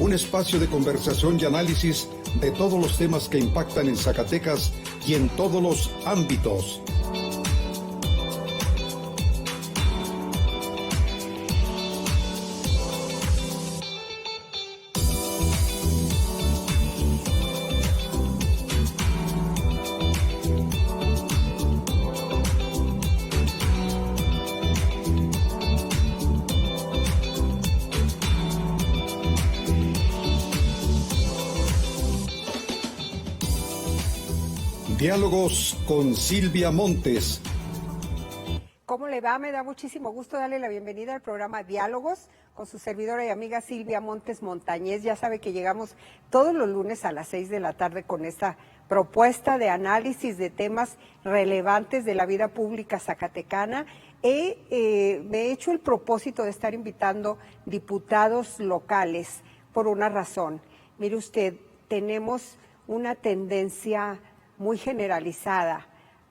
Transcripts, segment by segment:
un espacio de conversación y análisis de todos los temas que impactan en Zacatecas y en todos los ámbitos. Diálogos con Silvia Montes. ¿Cómo le va? Me da muchísimo gusto darle la bienvenida al programa Diálogos con su servidora y amiga Silvia Montes Montañez. Ya sabe que llegamos todos los lunes a las 6 de la tarde con esta propuesta de análisis de temas relevantes de la vida pública zacatecana. Me he hecho el propósito de estar invitando diputados locales por una razón. Mire usted, tenemos una tendencia muy generalizada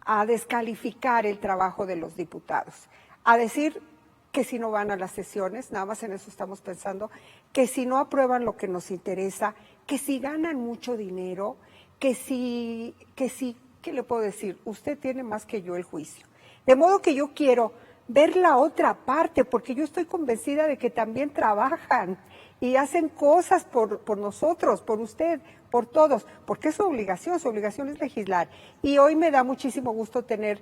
a descalificar el trabajo de los diputados, a decir que si no van a las sesiones, nada más en eso estamos pensando, que si no aprueban lo que nos interesa, que si ganan mucho dinero, ¿qué le puedo decir? Usted tiene más que yo el juicio. De modo que yo quiero ver la otra parte, porque yo estoy convencida de que también trabajan y hacen cosas por nosotros, por usted, por todos, porque es su obligación es legislar. Y hoy me da muchísimo gusto tener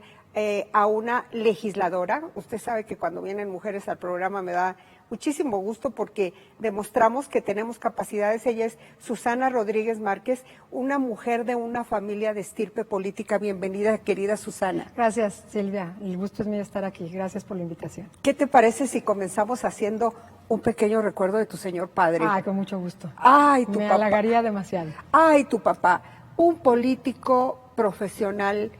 a una legisladora. Usted sabe que cuando vienen mujeres al programa me da muchísimo gusto porque demostramos que tenemos capacidades. Ella es Susana Rodríguez Márquez, una mujer de una familia de estirpe política. Bienvenida, querida Susana. Gracias, Silvia. El gusto es mío estar aquí. Gracias por la invitación. ¿Qué te parece si comenzamos haciendo un pequeño recuerdo de tu señor padre? Ay, con mucho gusto. Ay, tu Me papá. halagaría demasiado. Ay, tu papá. Un político profesional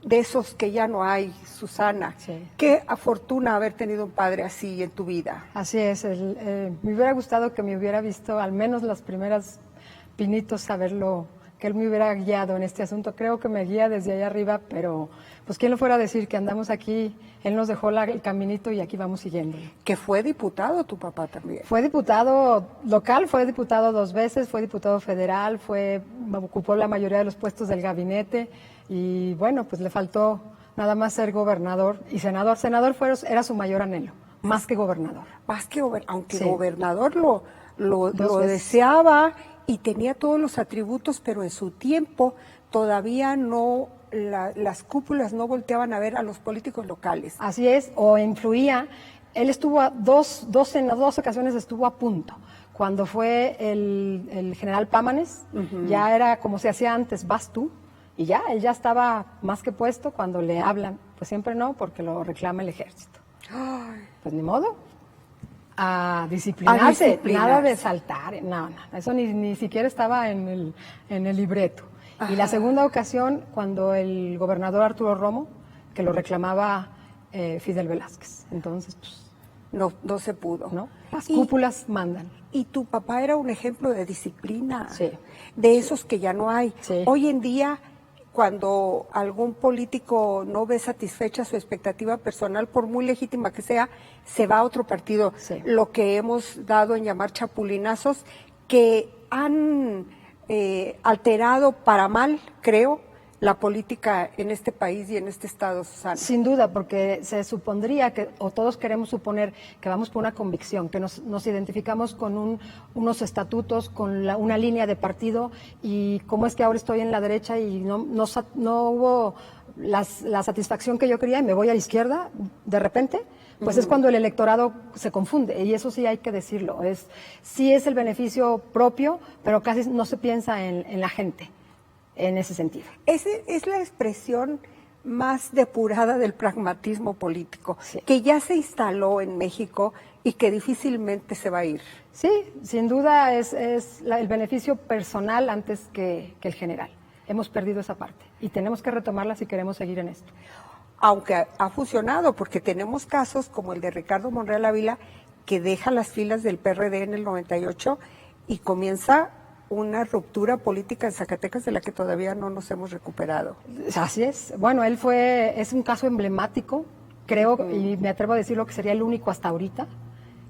de esos que ya no hay, Susana. Sí. Qué fortuna haber tenido un padre así en tu vida. Así es. Me hubiera gustado que me hubiera visto al menos las primeras pinitos, saberlo, que él me hubiera guiado en este asunto. Creo que me guía desde allá arriba, pero pues quién lo fuera a decir que andamos aquí. Él nos dejó el caminito y aquí vamos siguiendo. Que fue diputado tu papá también. Fue diputado local, fue diputado 2 veces, fue diputado federal, ocupó la mayoría de los puestos del gabinete y bueno, pues le faltó nada más ser gobernador y senador. Senador era su mayor anhelo, más que gobernador. Más que aunque Sí. Gobernador lo veces. deseaba y tenía todos los atributos, pero en su tiempo todavía no, las cúpulas no volteaban a ver a los políticos locales. Así es, o influía. Él estuvo en dos ocasiones estuvo a punto. Cuando fue el general Pámanes, ya era como se hacía antes, vas tú, y ya, él ya estaba más que puesto cuando le hablan. Pues siempre no, porque lo reclama el ejército. Ay. Pues ni modo. A disciplinarse, disciplinarse. nada de saltar, no, eso ni siquiera estaba en el libreto. Ajá. Y la segunda ocasión, cuando el gobernador Arturo Romo, que lo reclamaba Fidel Velázquez. Entonces, pues, No se pudo. ¿no? Las cúpulas mandan. Y tu papá era un ejemplo de disciplina, Sí. de esos que ya no hay. Sí. Hoy en día, cuando algún político no ve satisfecha su expectativa personal, por muy legítima que sea, se va a otro partido. Sí. Lo que hemos dado en llamar chapulinazos, que han alterado para mal, creo, la política en este país y en este estado, Susana. Sin duda, porque se supondría que, o todos queremos suponer que vamos por una convicción, que nos identificamos con unos estatutos, con una línea de partido, y cómo es que ahora estoy en la derecha y no hubo la satisfacción que yo quería y me voy a la izquierda de repente. Pues es cuando el electorado se confunde, y eso sí hay que decirlo. Sí es el beneficio propio, pero casi no se piensa en la gente. En ese sentido. Es la expresión más depurada del pragmatismo político, Sí. que ya se instaló en México y que difícilmente se va a ir. Sí, sin duda es el beneficio personal antes que el general. Hemos perdido esa parte y tenemos que retomarla si queremos seguir en esto. Aunque ha fusionado, porque tenemos casos como el de Ricardo Monreal Ávila, que deja las filas del PRD en el 98 y comienza una ruptura política en Zacatecas de la que todavía no nos hemos recuperado. Así es. Bueno, es un caso emblemático, creo, y me atrevo a decirlo que sería el único hasta ahorita,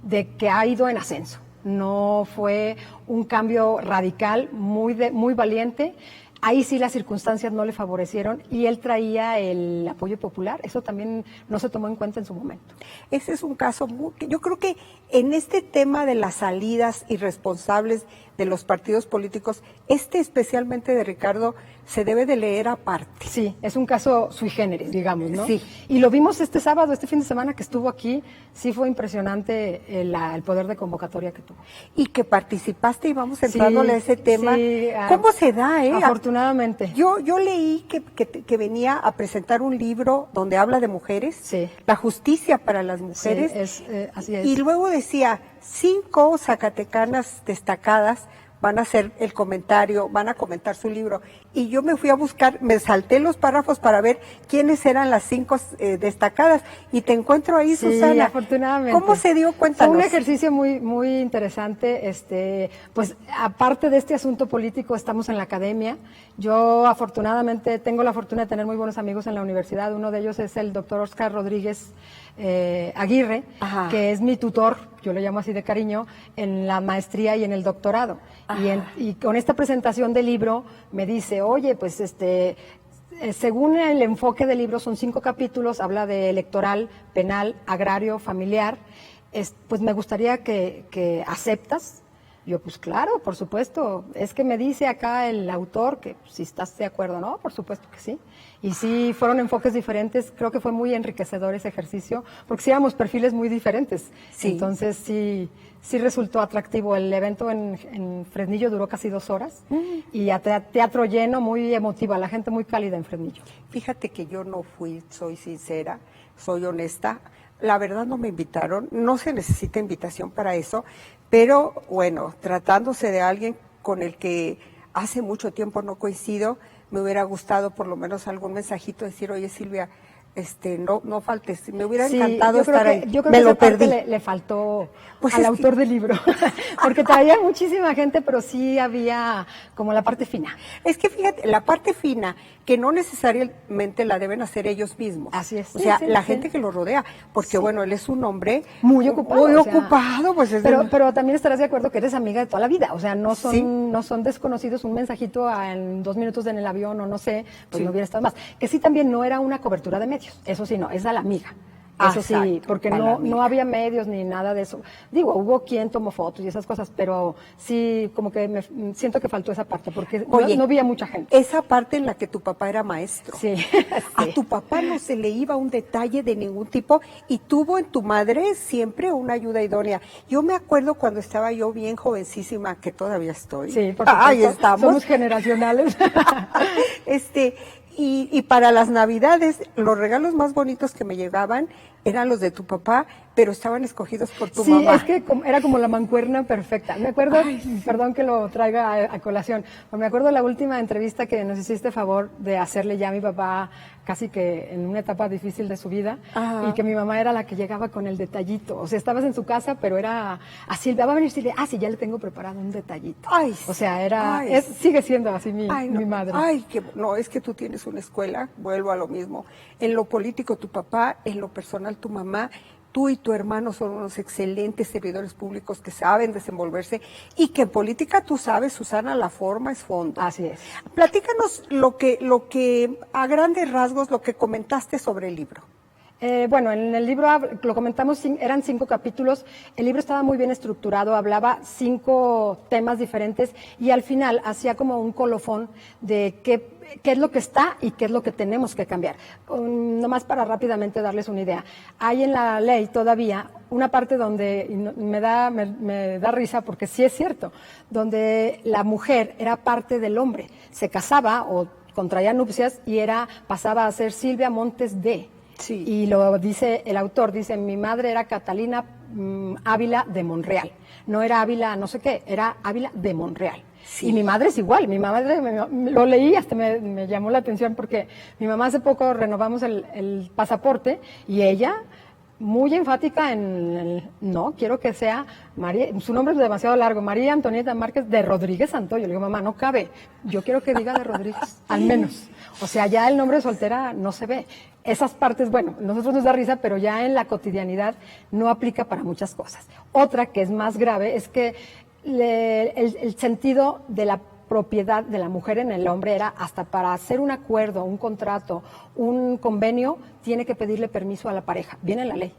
de que ha ido en ascenso. no fue un cambio radical, muy valiente. Ahí sí las circunstancias no le favorecieron y él traía el apoyo popular. Eso también no se tomó en cuenta en su momento. Ese es un caso yo creo que en este tema de las salidas irresponsables de los partidos políticos, especialmente de Ricardo, se debe de leer aparte. Sí, es un caso sui generis, digamos, ¿no? Sí. Y lo vimos este sábado, este fin de semana que estuvo aquí, sí fue impresionante el poder de convocatoria que tuvo. Y que participaste y vamos entrándole a ese tema. Sí, ¿Cómo se da, afortunadamente. Yo leí que venía a presentar un libro donde habla de mujeres, sí, la justicia para las mujeres. Sí, así es. Y luego decía, 5 zacatecanas destacadas van a hacer el comentario, van a comentar su libro. Y yo me fui a buscar, me salté los párrafos para ver quiénes eran las 5 destacadas. Y te encuentro ahí, sí, Susana. Afortunadamente. ¿Cómo se dio cuenta? Fue un ejercicio muy interesante. Pues aparte de este asunto político, estamos en la academia. Yo afortunadamente tengo la fortuna de tener muy buenos amigos en la universidad. Uno de ellos es el doctor Oscar Rodríguez Aguirre, Ajá. que es mi tutor, yo le llamo así de cariño, en la maestría y en el doctorado. Y con esta presentación del libro me dice, oye, pues según el enfoque del libro son 5 capítulos, habla de electoral, penal, agrario, familiar, pues me gustaría que aceptas. Yo, pues claro, por supuesto, es que me dice acá el autor que si estás de acuerdo, ¿no? Por supuesto que sí. Y sí, fueron enfoques diferentes, creo que fue muy enriquecedor ese ejercicio, porque sí éramos perfiles muy diferentes. Sí. Entonces sí resultó atractivo. El evento en Fresnillo duró casi 2 horas y a teatro lleno, muy emotiva, la gente muy cálida en Fresnillo. Fíjate que yo no fui, soy sincera, soy honesta. La verdad no me invitaron, no se necesita invitación para eso, pero bueno, tratándose de alguien con el que hace mucho tiempo no coincido, me hubiera gustado por lo menos algún mensajito decir, oye Silvia, no faltes, me hubiera encantado estar ahí. Yo creo me que lo esa parte perdí. le faltó Pues al es autor del libro, porque traía muchísima gente, pero sí había como la parte fina. Es que fíjate, la parte fina, que no necesariamente la deben hacer ellos mismos. Así es. O sea, Sí, la sí. gente que lo rodea, porque bueno, él es un hombre Muy ocupado. Muy o sea, ocupado, pues es pero también estarás de acuerdo que eres amiga de toda la vida, o sea, no Sí. son desconocidos, un mensajito en 2 minutos en el avión o no sé, pues Sí. no hubiera estado más. Que sí también no era una cobertura de medios, eso sí no, es a la amiga. Eso sí, Exacto, porque a la amiga. no había medios ni nada de eso. Digo, hubo quien tomó fotos y esas cosas, pero sí, como que siento que faltó esa parte, porque Oye, no había mucha gente. esa parte en la que tu papá era maestro. Sí, A sí. tu papá no se le iba un detalle de ningún tipo y tuvo en tu madre siempre una ayuda idónea. Yo me acuerdo cuando estaba yo bien jovencísima, que todavía estoy. Sí, por supuesto. Ahí estamos. Somos generacionales. Y para las Navidades, los regalos más bonitos que me llegaban eran los de tu papá, pero estaban escogidos por tu mamá. Sí, es que era como la mancuerna perfecta. Me acuerdo, perdón que lo traiga a colación, pero me acuerdo la última entrevista que nos hiciste favor de hacerle ya a mi papá casi que en una etapa difícil de su vida. Ajá. Y que mi mamá era la que llegaba con el detallito. O sea, estabas en su casa, pero era a Silvia, va a venir Silvia, sí, ya le tengo preparado un detallito. Ay, o sea, ay. sigue siendo así mi No. madre. No, es que tú tienes una escuela, vuelvo a lo mismo. En lo político tu papá, en lo personal tu mamá, tú y tu hermano son unos excelentes servidores públicos que saben desenvolverse y que en política tú sabes, Susana, la forma es fondo. Así es. Platícanos lo que a grandes rasgos, lo que comentaste sobre el libro. Bueno, en el libro lo comentamos, eran 5 capítulos, el libro estaba muy bien estructurado, hablaba 5 temas diferentes y al final hacía como un colofón de qué es lo que está y qué es lo que tenemos que cambiar. Nomás para rápidamente darles una idea. Hay en la ley todavía una parte donde me da risa porque sí es cierto, donde la mujer era parte del hombre, se casaba o contraía nupcias y pasaba a ser Silvia Montes de. Sí. Y lo dice el autor, dice, mi madre era Catalina Ávila de Monreal. No era Ávila no sé qué, era Ávila de Monreal. Sí. Y mi madre es igual, mi madre, lo leí, hasta me llamó la atención porque mi mamá hace poco renovamos el pasaporte y ella muy enfática no, quiero que sea María, su nombre es demasiado largo, María Antonieta Márquez de Rodríguez Santoyo. Le digo, mamá, no cabe, yo quiero que diga de Rodríguez, al menos. O sea, ya el nombre de soltera no se ve. Esas partes, bueno, nosotros nos da risa, pero ya en la cotidianidad no aplica para muchas cosas. Otra que es más grave es que el sentido de la propiedad de la mujer en el hombre era hasta para hacer un acuerdo, un contrato, un convenio, tiene que pedirle permiso a la pareja. Viene en la ley.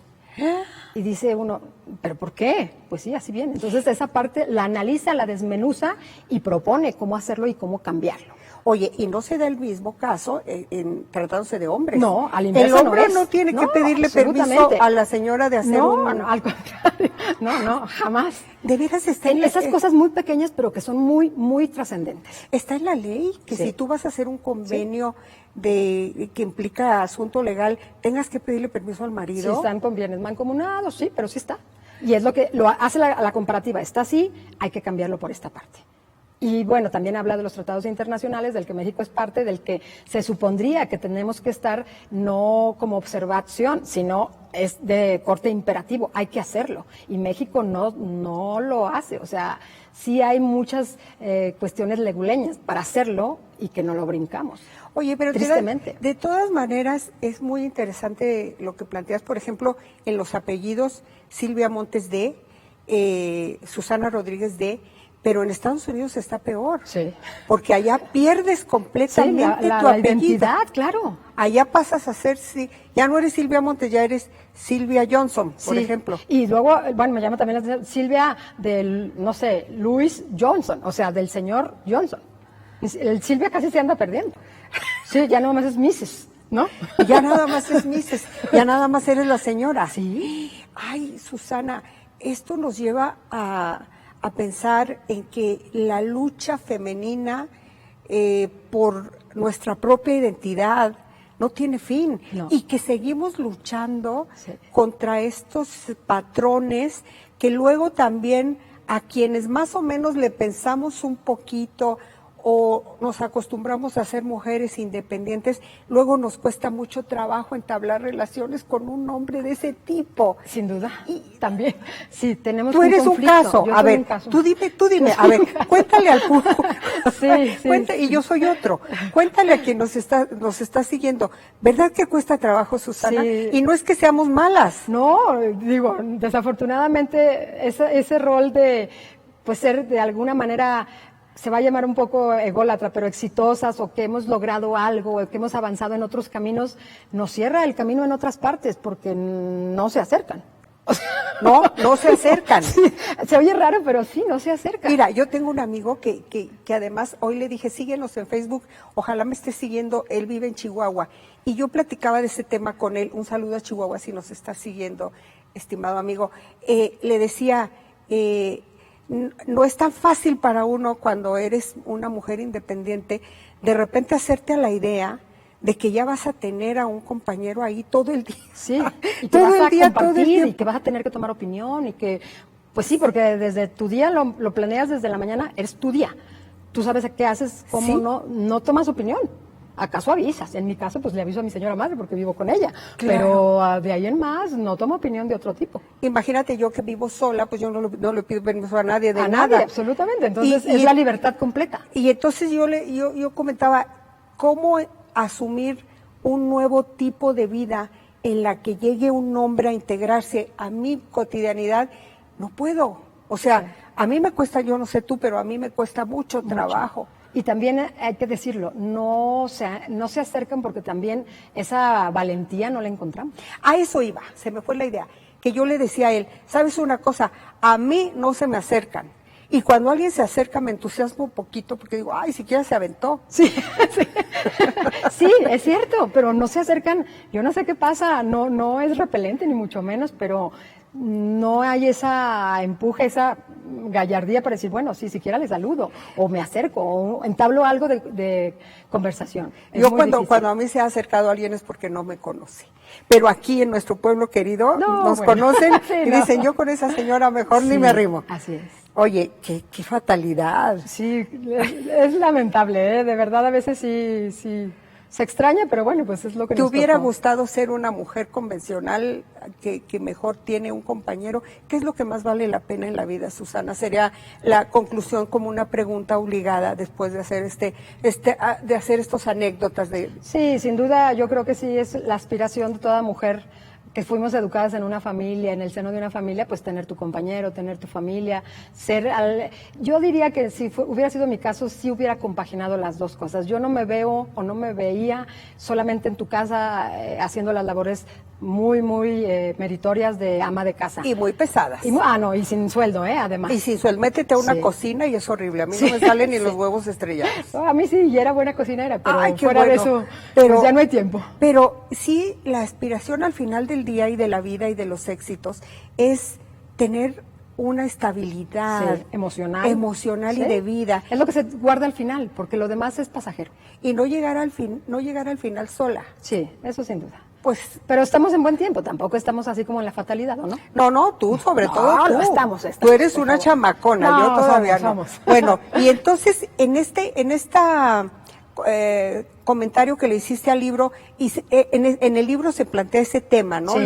Y dice uno, ¿pero por qué? Pues sí, así viene. Entonces esa parte la analiza, la desmenuza y propone cómo hacerlo y cómo cambiarlo. Oye, y no se da el mismo caso en tratándose de hombres. No, al inverso. El hombre no tiene que pedirle permiso a la señora de hacer no, al contrario. No, jamás. De veras está en esas cosas muy pequeñas, pero que son muy, muy trascendentes. Está en la ley que si tú vas a hacer un convenio que implica asunto legal, tengas que pedirle permiso al marido. Si están con bienes mancomunados, sí, pero sí está. Y es lo que lo hace la comparativa. Está así, hay que cambiarlo por esta parte. Y bueno, también habla de los tratados internacionales, del que México es parte, del que se supondría que tenemos que estar no como observación, sino es de corte imperativo, hay que hacerlo. Y México no lo hace, o sea, sí hay muchas cuestiones leguleñas para hacerlo y que no lo brincamos. Oye, pero tristemente. De todas maneras es muy interesante lo que planteas, por ejemplo, en los apellidos Silvia Montes de, Susana Rodríguez de, pero en Estados Unidos está peor. Sí. Porque allá pierdes completamente tu apellido. Identidad, claro. Allá pasas a ser, ya no eres Silvia Montes, ya eres Silvia Johnson, por ejemplo. Y luego, bueno, me llama también la atención Silvia del, no sé, Louis Johnson, o sea, del señor Johnson. El Silvia casi se anda perdiendo. Sí, ya no más es Mrs., ¿no? Ya nada más es Mrs., ya nada más eres la señora. Sí. Ay, Susana, esto nos lleva a pensar en que la lucha femenina por nuestra propia identidad no tiene fin y que seguimos luchando contra estos patrones que luego también a quienes más o menos le pensamos un poquito o nos acostumbramos a ser mujeres independientes, luego nos cuesta mucho trabajo entablar relaciones con un hombre de ese tipo. Sin duda, y también. Sí, tenemos tú eres conflicto. Un caso, a ver, tú dime, a ver, cuéntale al público. Y yo soy otro. Cuéntale a quien nos está siguiendo. ¿Verdad que cuesta trabajo, Susana? Sí. Y no es que seamos malas. No, digo, desafortunadamente ese rol de pues ser de alguna manera se va a llamar un poco ególatra, pero exitosas o que hemos logrado algo, o que hemos avanzado en otros caminos, nos cierra el camino en otras partes porque no se acercan. No se acercan. Sí, se oye raro, pero sí, no se acercan. Mira, yo tengo un amigo que además hoy le dije, síguenos en Facebook, ojalá me esté siguiendo, él vive en Chihuahua. Y yo platicaba de ese tema con él, un saludo a Chihuahua si nos está siguiendo, estimado amigo. Le decía, no es tan fácil para uno cuando eres una mujer independiente de repente hacerte a la idea de que ya vas a tener a un compañero ahí todo el día. Sí, y que todo vas el día, a compartir, y que vas a tener que tomar opinión y que, pues sí, porque desde tu día lo planeas desde la mañana, eres tu día. Tú sabes qué haces, cómo no tomas opinión. ¿Acaso avisas? En mi caso, pues le aviso a mi señora madre porque vivo con ella. Claro. Pero de ahí en más, no tomo opinión de otro tipo. Imagínate yo que vivo sola, pues yo no le pido permiso a nadie de nada. Nadie, absolutamente. Entonces es la libertad completa. Y entonces yo comentaba, ¿cómo asumir un nuevo tipo de vida en la que llegue un hombre a integrarse a mi cotidianidad? No puedo. O sea, a mí me cuesta, yo no sé tú, pero a mí me cuesta mucho trabajo. Y también hay que decirlo, no se acercan porque también esa valentía no la encontramos. A eso iba, se me fue la idea, que yo le decía a él, ¿sabes una cosa? A mí no se me acercan. Y cuando alguien se acerca me entusiasmo un poquito porque digo, ay, siquiera se aventó. Sí, sí, es cierto, pero no se acercan, yo no sé qué pasa, no es repelente ni mucho menos, pero no hay esa empuje, esa gallardía para decir, bueno, sí, siquiera le saludo, o me acerco, o entablo algo de conversación. Yo cuando a mí se ha acercado alguien es porque no me conoce. Pero aquí en nuestro pueblo querido nos conocen y dicen, yo con esa señora mejor ni me arrimo. Así es. Oye, qué fatalidad. Sí, es lamentable, de verdad, a veces sí Se extraña, pero bueno, pues es lo que ¿Te nos hubiera tocó. gustado ser una mujer convencional que mejor tiene un compañero? ¿Qué es lo que más vale la pena en la vida, Susana? Sería la conclusión como una pregunta obligada después de hacer de hacer estos anécdotas de... Sí, sin duda, yo creo que sí es la aspiración de toda mujer que fuimos educadas en una familia, en el seno de una familia, pues tener tu compañero, tener tu familia, yo diría que si hubiera sido mi caso, sí hubiera compaginado las dos cosas. Yo no me veo o no me veía solamente en tu casa haciendo las labores muy meritorias de ama de casa. Y muy pesadas. Y sin sueldo, además. Y sin sueldo, métete a una Sí. cocina y es horrible. A mí no me salen ni los huevos estrellados. No, a mí sí, y era buena cocinera, pero Ay, qué fuera de bueno. eso, pues ya no hay tiempo. Pero sí, la aspiración al final del día y de la vida y de los éxitos es tener una estabilidad Sí, emocional y Sí. de vida Es lo que se guarda al final, porque lo demás es pasajero. y no llegar al final sola. Sí, eso sin duda. Pues Pero estamos en buen tiempo, tampoco estamos así como en la fatalidad, ¿o no? no, tú sobre No, todo tú. lo estamos, Tú eres por una favor. chamacona, No, yo todavía somos. no. Bueno, y entonces en esta comentario que le hiciste al libro, en el libro se plantea ese tema, ¿no? Sí.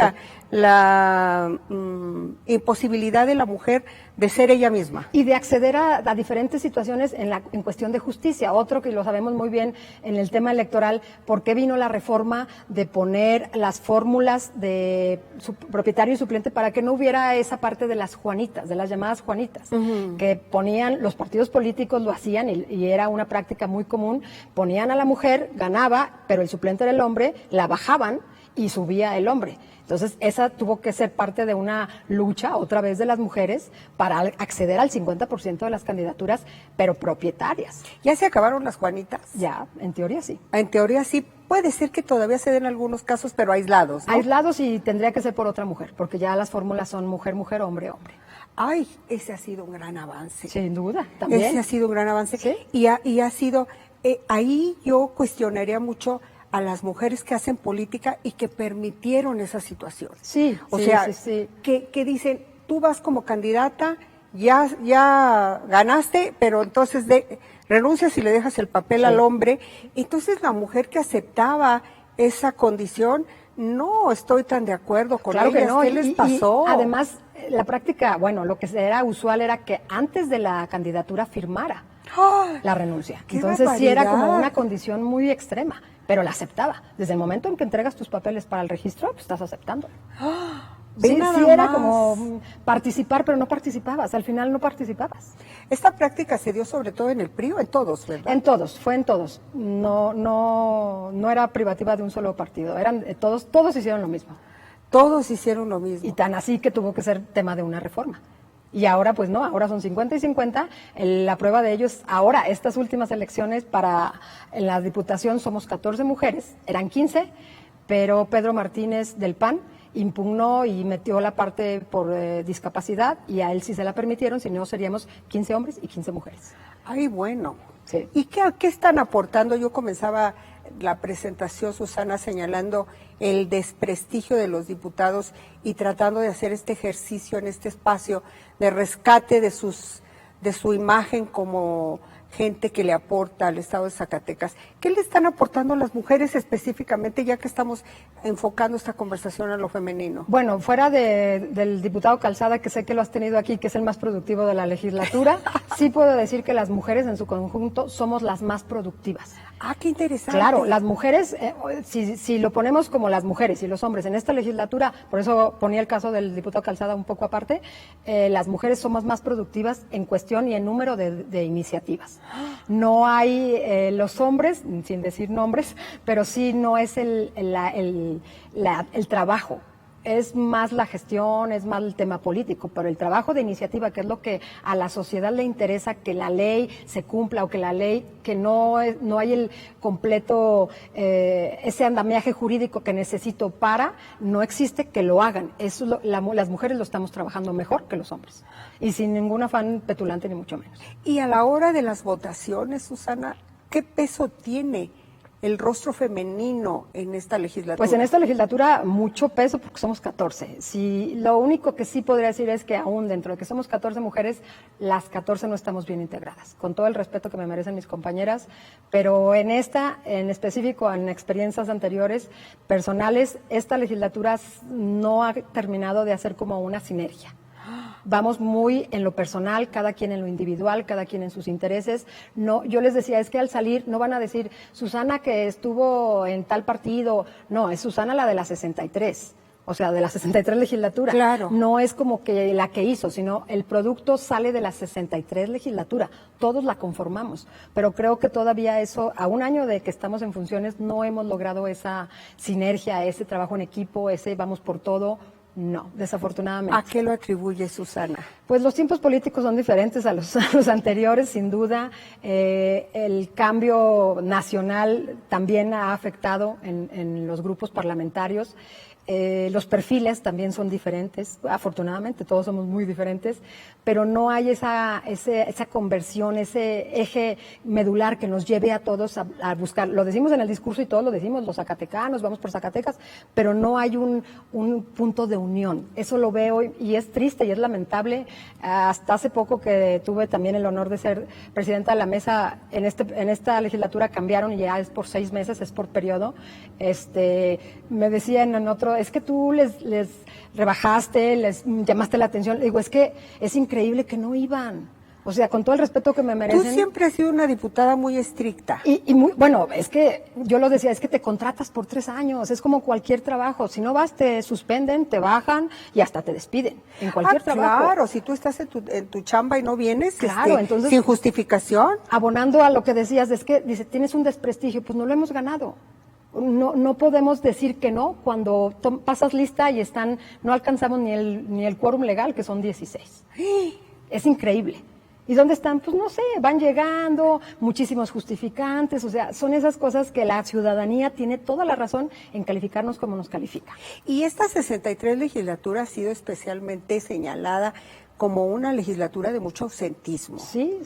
La imposibilidad de la mujer de ser ella misma. Y de acceder a diferentes situaciones en cuestión de justicia. Otro que lo sabemos muy bien en el tema electoral, ¿por qué vino la reforma de poner las fórmulas de propietario y suplente para que no hubiera esa parte de las Juanitas, de las llamadas Juanitas, que ponían, los partidos políticos lo hacían y era una práctica muy común, ponían a la mujer, ganaba, pero el suplente era el hombre, la bajaban y subía el hombre. Entonces, esa tuvo que ser parte de una lucha, otra vez, de las mujeres para acceder al 50% de las candidaturas, pero propietarias. ¿Ya se acabaron las Juanitas? Ya, en teoría sí. En teoría sí, puede ser que todavía se den algunos casos, pero aislados, ¿no? Aislados y tendría que ser por otra mujer, porque ya las fórmulas son mujer, mujer, hombre, hombre. Ay, ese ha sido un gran avance. Sin duda, también. Ese ha sido un gran avance. Sí. Y ha sido, ahí yo cuestionaría mucho a las mujeres que hacen política y que permitieron esa situación. Sí, O sí, sea, sí, sí. Que dicen, tú vas como candidata, ya ganaste, pero entonces renuncias y le dejas el papel Sí. al hombre. Entonces la mujer que aceptaba esa condición, no estoy tan de acuerdo con Claro que ellas. no. ¿Qué les pasó? Y además, la práctica, bueno, lo que era usual era que antes de la candidatura firmara ¡Ay! la renuncia. ¡Qué Entonces sí era como barbaridad! una condición muy extrema, pero la aceptaba. Desde el momento en que entregas tus papeles para el registro, pues estás aceptando. Ve Sí, nada sí era más. como participar, pero no participabas. Al final no participabas. Esta práctica se dio sobre todo en el PRI o en todos, ¿verdad? En todos, fue en todos. No era privativa de un solo partido. Eran todos hicieron lo mismo. Todos hicieron lo mismo. Y tan así que tuvo que ser tema de una reforma. Y ahora, pues no, ahora son 50 y 50. La prueba de ello es ahora, estas últimas elecciones en la Diputación somos 14 mujeres, eran 15, pero Pedro Martínez del PAN impugnó y metió la parte por discapacidad y a él sí se la permitieron, si no seríamos 15 hombres y 15 mujeres. Ay, bueno. Sí. ¿Y qué están aportando? Yo comenzaba la presentación, Susana, señalando el desprestigio de los diputados y tratando de hacer este ejercicio en este espacio de rescate de su imagen como gente que le aporta al Estado de Zacatecas. ¿Qué le están aportando las mujeres específicamente, ya que estamos enfocando esta conversación a lo femenino? Bueno, fuera del diputado Calzada, que sé que lo has tenido aquí, que es el más productivo de la legislatura, sí puedo decir que las mujeres en su conjunto somos las más productivas. Ah, qué interesante. Claro, las mujeres, si lo ponemos como las mujeres y los hombres en esta legislatura, por eso ponía el caso del diputado Calzada un poco aparte, las mujeres somos más productivas en cuestión y en número de iniciativas. No hay los hombres, sin decir nombres, pero sí no es el trabajo. Es más la gestión, es más el tema político, pero el trabajo de iniciativa, que es lo que a la sociedad le interesa, que la ley se cumpla o que la ley, que no hay el completo, ese andamiaje jurídico que necesito no existe, que lo hagan. Eso las mujeres lo estamos trabajando mejor que los hombres y sin ningún afán petulante ni mucho menos. Y a la hora de las votaciones, Susana, ¿qué peso tiene el rostro femenino en esta legislatura? Pues en esta legislatura mucho peso porque somos 14. Si, lo único que sí podría decir es que aún dentro de que somos 14 mujeres, las 14 no estamos bien integradas, con todo el respeto que me merecen mis compañeras, pero en esta, en específico, en experiencias anteriores, personales, esta legislatura no ha terminado de hacer como una sinergia. Vamos muy en lo personal, cada quien en lo individual, cada quien en sus intereses. No, yo les decía, es que al salir no van a decir Susana que estuvo en tal partido, no, es Susana la de la 63. O sea, de la 63 legislatura. Claro. No es como que la que hizo, sino el producto sale de la 63 legislatura. Todos la conformamos. Pero creo que todavía eso, a un año de que estamos en funciones, no hemos logrado esa sinergia, ese trabajo en equipo, ese vamos por todo. No, desafortunadamente. ¿A qué lo atribuye Susana? Pues los tiempos políticos son diferentes a los anteriores, sin duda. El cambio nacional también ha afectado en los grupos parlamentarios. Los perfiles también son diferentes, afortunadamente todos somos muy diferentes, pero no hay esa conversión, ese eje medular que nos lleve a todos a buscar. Lo decimos en el discurso y todos lo decimos, los zacatecanos, vamos por Zacatecas, pero no hay un punto de unión. Eso lo veo y es triste y es lamentable. Hasta hace poco que tuve también el honor de ser presidenta de la mesa, en esta legislatura cambiaron y ya es por 6 meses, es por periodo. Me decían en otro, es que tú les rebajaste, les llamaste la atención. Le digo, es que es increíble que no iban. O sea, con todo el respeto que me merecen. Tú siempre has sido una diputada muy estricta. Y muy, bueno, es que yo lo decía, es que te contratas por 3 años, es como cualquier trabajo. Si no vas, te suspenden, te bajan y hasta te despiden. En cualquier trabajo. Claro, si tú estás en tu chamba y no vienes, claro, entonces, sin justificación. Abonando a lo que decías, es que dice, tienes un desprestigio, pues no lo hemos ganado. No podemos decir que no cuando pasas lista y no alcanzamos ni el quórum legal, que son 16. Es increíble. ¿Y dónde están? Pues no sé, van llegando, muchísimos justificantes, o sea, son esas cosas que la ciudadanía tiene toda la razón en calificarnos como nos califica. Y esta 63 legislatura ha sido especialmente señalada como una legislatura de mucho ausentismo. Sí.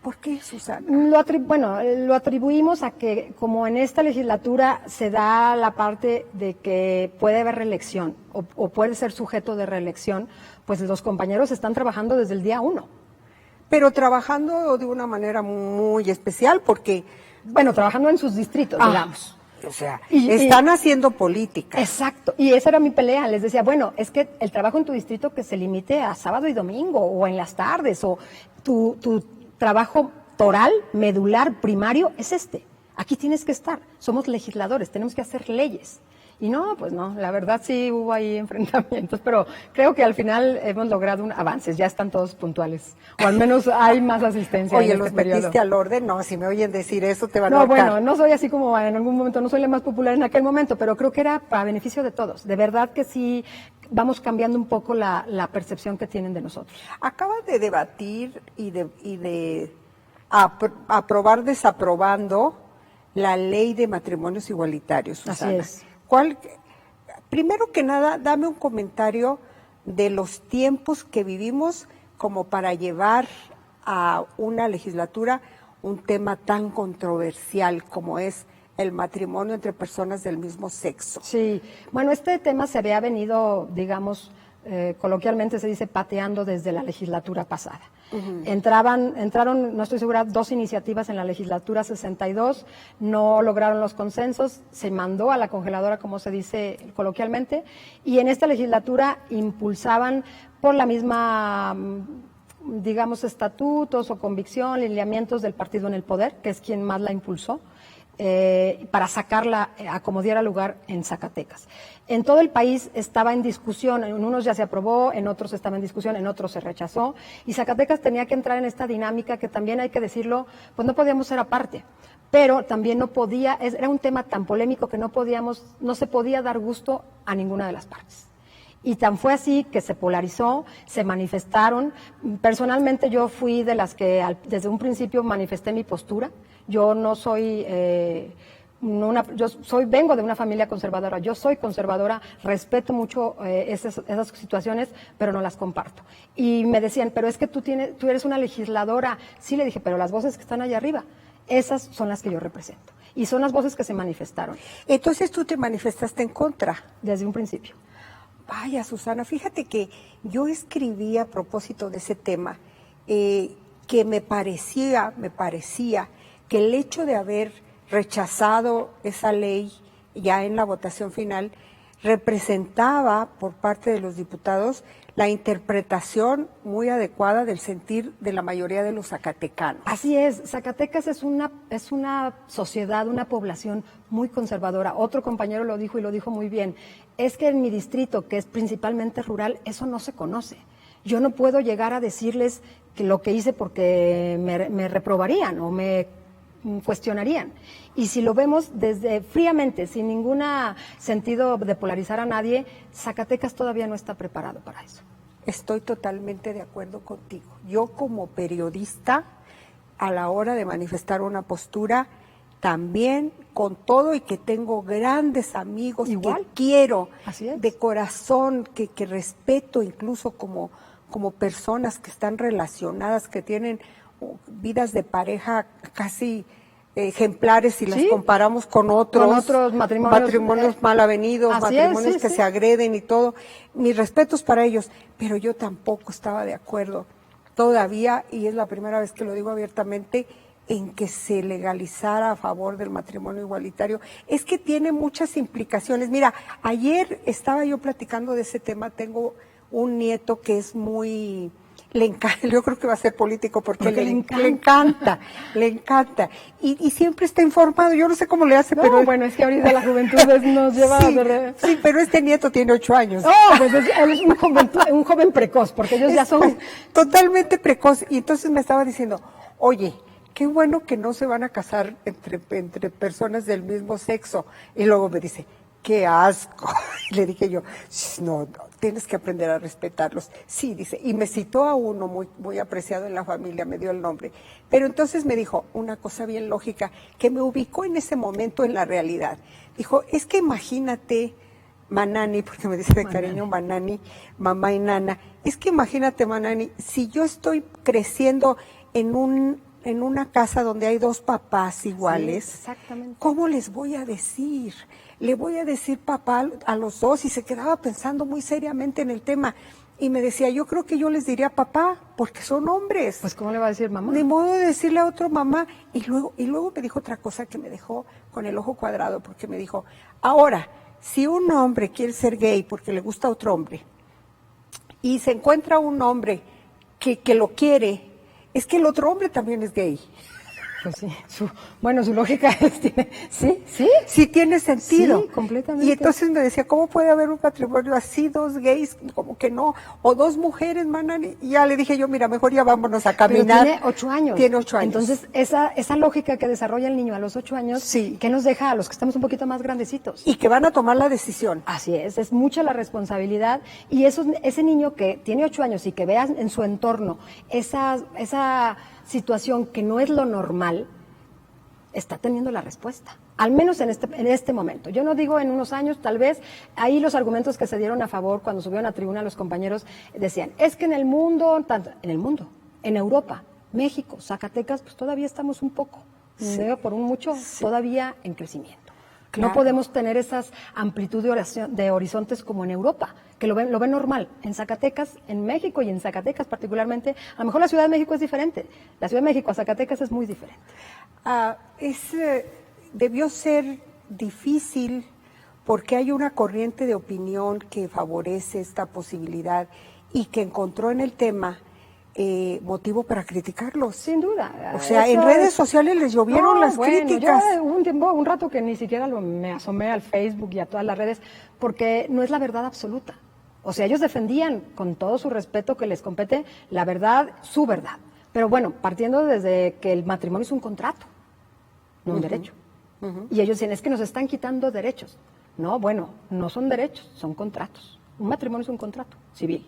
¿Por qué, Susana? Lo atribuimos a que como en esta legislatura se da la parte de que puede haber reelección o puede ser sujeto de reelección, pues los compañeros están trabajando desde el día 1. Pero trabajando de una manera muy especial porque... Bueno, trabajando en sus distritos, digamos. O sea, están haciendo política. Exacto, y esa era mi pelea. Les decía, bueno, es que el trabajo en tu distrito que se limite a sábado y domingo o en las tardes o tu trabajo toral, medular, primario, es este. Aquí tienes que estar. Somos legisladores, tenemos que hacer leyes. Y no, pues no, la verdad sí hubo ahí enfrentamientos, pero creo que al final hemos logrado avances, ya están todos puntuales, o al menos hay más asistencia. Oye, en ¿los este periodo. metiste al orden? No, si me oyen decir eso te van a No, ahorcar. bueno, no soy así como en algún momento, no soy la más popular en aquel momento, pero creo que era para beneficio de todos. De verdad que sí vamos cambiando un poco la percepción que tienen de nosotros. Acabas de debatir y de aprobar desaprobando la ley de matrimonios igualitarios, Susana. Así es. Primero que nada, dame un comentario de los tiempos que vivimos como para llevar a una legislatura un tema tan controversial como es el matrimonio entre personas del mismo sexo. Sí, bueno, este tema se había venido, digamos, coloquialmente se dice pateando desde la legislatura pasada. Uh-huh. Entraron, no estoy segura, 2 iniciativas en la legislatura 62, no lograron los consensos, se mandó a la congeladora, como se dice coloquialmente, y en esta legislatura impulsaban por la misma, digamos, estatutos o convicción, lineamientos del partido en el poder, que es quien más la impulsó. Para sacarla a como diera lugar en Zacatecas. En todo el país estaba en discusión, en unos ya se aprobó, en otros estaba en discusión, en otros se rechazó, y Zacatecas tenía que entrar en esta dinámica que también hay que decirlo, pues no podíamos ser aparte, pero también no podía, era un tema tan polémico que no se podía dar gusto a ninguna de las partes. Y tan fue así que se polarizó, se manifestaron. Personalmente yo fui de las que desde un principio manifesté mi postura. Yo no soy, vengo de una familia conservadora, yo soy conservadora, respeto mucho esas situaciones, pero no las comparto. Y me decían, pero es que tú eres una legisladora. Sí, le dije, pero las voces que están allá arriba, esas son las que yo represento. Y son las voces que se manifestaron. Entonces tú te manifestaste en contra. Desde un principio. Vaya, Susana, fíjate que yo escribí a propósito de ese tema, que me parecía que el hecho de haber rechazado esa ley ya en la votación final representaba por parte de los diputados la interpretación muy adecuada del sentir de la mayoría de los zacatecanos. Así es, Zacatecas es una sociedad, una población muy conservadora. Otro compañero lo dijo y lo dijo muy bien. Es que en mi distrito, que es principalmente rural, eso no se conoce. Yo no puedo llegar a decirles que lo que hice porque me reprobarían o me cuestionarían. Y si lo vemos desde fríamente, sin ningún sentido de polarizar a nadie, Zacatecas todavía no está preparado para eso. Estoy totalmente de acuerdo contigo. Yo como periodista, a la hora de manifestar una postura, también con todo y que tengo grandes amigos igual, que quiero así es, de corazón, que respeto incluso como personas que están relacionadas, que tienen vidas de pareja casi ejemplares si las comparamos con otros matrimonios mal avenidos, matrimonios que se agreden y todo. Mis respetos para ellos, pero yo tampoco estaba de acuerdo todavía, y es la primera vez que lo digo abiertamente, en que se legalizara a favor del matrimonio igualitario. Es que tiene muchas implicaciones. Mira, ayer estaba yo platicando de ese tema, tengo un nieto que es muy... Le encanta, yo creo que va a ser político porque le encanta. Y siempre está informado, yo no sé cómo le hace, no, pero... Bueno, es que ahorita la juventud nos lleva... Sí, pero este nieto tiene 8 años. Pues él es un joven precoz, porque ellos ya son... Totalmente precoz, y entonces me estaba diciendo, oye, qué bueno que no se van a casar entre personas del mismo sexo. Y luego me dice, qué asco. Y le dije yo, no, tienes que aprender a respetarlos. Sí, dice, y me citó a uno muy, muy apreciado en la familia, me dio el nombre. Pero entonces me dijo una cosa bien lógica, que me ubicó en ese momento en la realidad. Dijo, es que imagínate, Manani, porque me dice de cariño Manani, mamá y nana, es que imagínate, Manani, si yo estoy creciendo en una casa donde hay 2 papás iguales, sí, exactamente, ¿cómo les voy a decir? Le voy a decir papá a los 2, y se quedaba pensando muy seriamente en el tema. Y me decía, yo creo que yo les diría papá, porque son hombres. Pues, ¿cómo le va a decir mamá? Ni modo de decirle a otro mamá. Y luego me dijo otra cosa que me dejó con el ojo cuadrado, porque me dijo, ahora, si un hombre quiere ser gay porque le gusta a otro hombre, y se encuentra un hombre que lo quiere, es que el otro hombre también es gay. Pues sí, su lógica sí tiene sentido. Sí, completamente. Y entonces me decía, ¿cómo puede haber un matrimonio así, 2 gays, como que no, o 2 mujeres, Manani? Y ya le dije yo, mira, mejor ya vámonos a caminar. Pero tiene 8 años. Tiene 8 años. Entonces, esa lógica que desarrolla el niño a los 8 años, sí, ¿qué nos deja a los que estamos un poquito más grandecitos? Y que van a tomar la decisión. Así es mucha la responsabilidad, y ese niño que tiene 8 años y que vea en su entorno esa situación que no es lo normal, está teniendo la respuesta, al menos en este momento. Yo no digo en unos años, tal vez, ahí los argumentos que se dieron a favor cuando subieron a tribuna los compañeros decían, es que en el mundo, en Europa, México, Zacatecas, pues todavía estamos un poco, por un mucho, todavía en crecimiento. Claro. No podemos tener esas amplitudes de horizontes como en Europa, que lo ven normal. En Zacatecas, en México y en Zacatecas particularmente, a lo mejor la Ciudad de México es diferente. La Ciudad de México a Zacatecas es muy diferente. Debió ser difícil porque hay una corriente de opinión que favorece esta posibilidad y que encontró en el tema motivo para criticarlos. Sin duda. O sea, en redes sociales les llovieron las críticas. Yo un rato que ni siquiera me asomé al Facebook y a todas las redes, porque no es la verdad absoluta. O sea, ellos defendían con todo su respeto que les compete la verdad, su verdad. Pero bueno, partiendo desde que el matrimonio es un contrato, no un derecho. Y ellos dicen, es que nos están quitando derechos. No, bueno, no son derechos, son contratos. Un matrimonio es un contrato civil.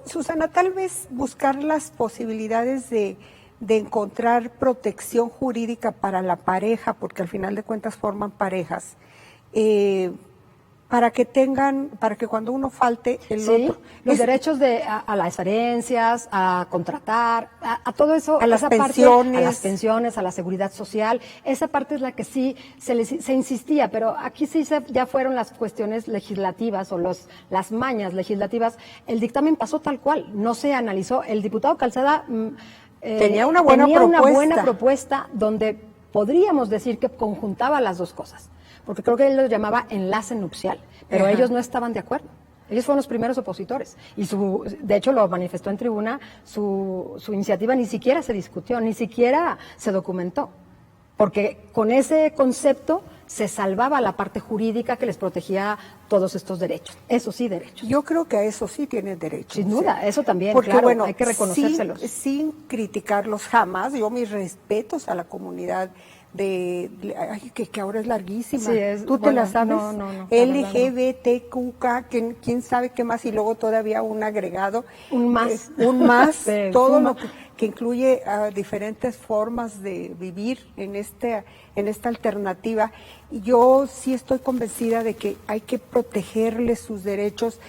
Susana, tal vez buscar las posibilidades de encontrar protección jurídica para la pareja, porque al final de cuentas forman parejas, para que cuando uno falte, el otro. Los derechos a las herencias, a contratar, a todo eso. A las pensiones. A las pensiones, a la seguridad social. Esa parte es la que sí se insistía, pero aquí sí ya fueron las cuestiones legislativas o las mañas legislativas. El dictamen pasó tal cual, no se analizó. El diputado Calzada tenía una buena propuesta donde podríamos decir que conjuntaba las dos cosas, porque creo que él lo llamaba enlace nupcial, pero ellos no estaban de acuerdo. Ellos fueron los primeros opositores y de hecho lo manifestó en tribuna, su iniciativa ni siquiera se discutió, ni siquiera se documentó, porque con ese concepto se salvaba la parte jurídica que les protegía todos estos derechos. Eso sí, derechos. Yo creo que a eso sí tienen derecho. Sin duda, eso también, porque, claro, bueno, hay que reconocérselos. Sin criticarlos jamás, yo mis respetos a la comunidad que ahora es larguísima. Sí, ¿Tú te la sabes? No. LGBTQK, quién sabe qué más, y luego todavía un agregado. Un más. Todo lo que incluye diferentes formas de vivir en esta alternativa. Y yo sí estoy convencida de que hay que protegerles sus derechos.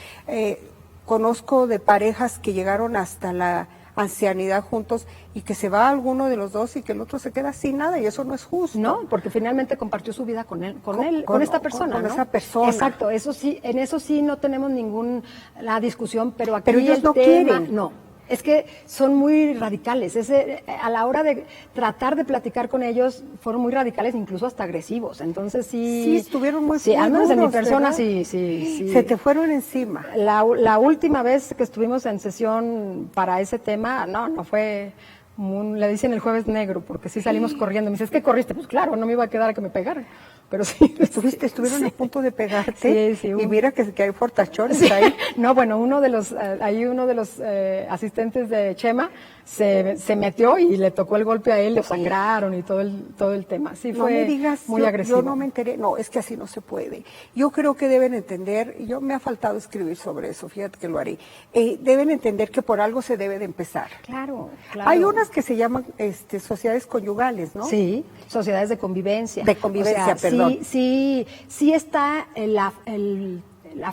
Conozco de parejas que llegaron hasta la ancianidad juntos y que se va alguno de los dos y que el otro se queda sin nada, y eso no es justo. No, porque finalmente compartió su vida con esta persona, con ¿no? esa persona. Exacto, en eso sí no tenemos ninguna discusión, pero aquí pero ellos no quieren. No. Es que son muy radicales. A la hora de tratar de platicar con ellos, fueron muy radicales, incluso hasta agresivos. Entonces sí estuvieron muy al menos en mi duros, persona, ¿verdad? sí. Se te fueron encima. La última vez que estuvimos en sesión para ese tema, no fue... le dicen el jueves negro, porque sí salimos corriendo. Me dice, ¿es que corriste? Pues claro, no me iba a quedar a que me pegaran. Pero sí. Estuvieron a punto de pegarte. Sí. Y mira que hay fortachones ahí. No, bueno, uno de los asistentes de Chema se metió y le tocó el golpe a él, lo sangraron y todo el tema. Sí, no fue me digas, muy agresivo. Yo no me enteré. No, es que así no se puede. Yo creo que deben entender, me ha faltado escribir sobre eso, fíjate que lo haré. Deben entender que por algo se debe de empezar. Claro. Hay unas que se llaman sociedades conyugales, ¿no? Sí, sociedades de convivencia. De convivencia, o sea, perdón. Sí está la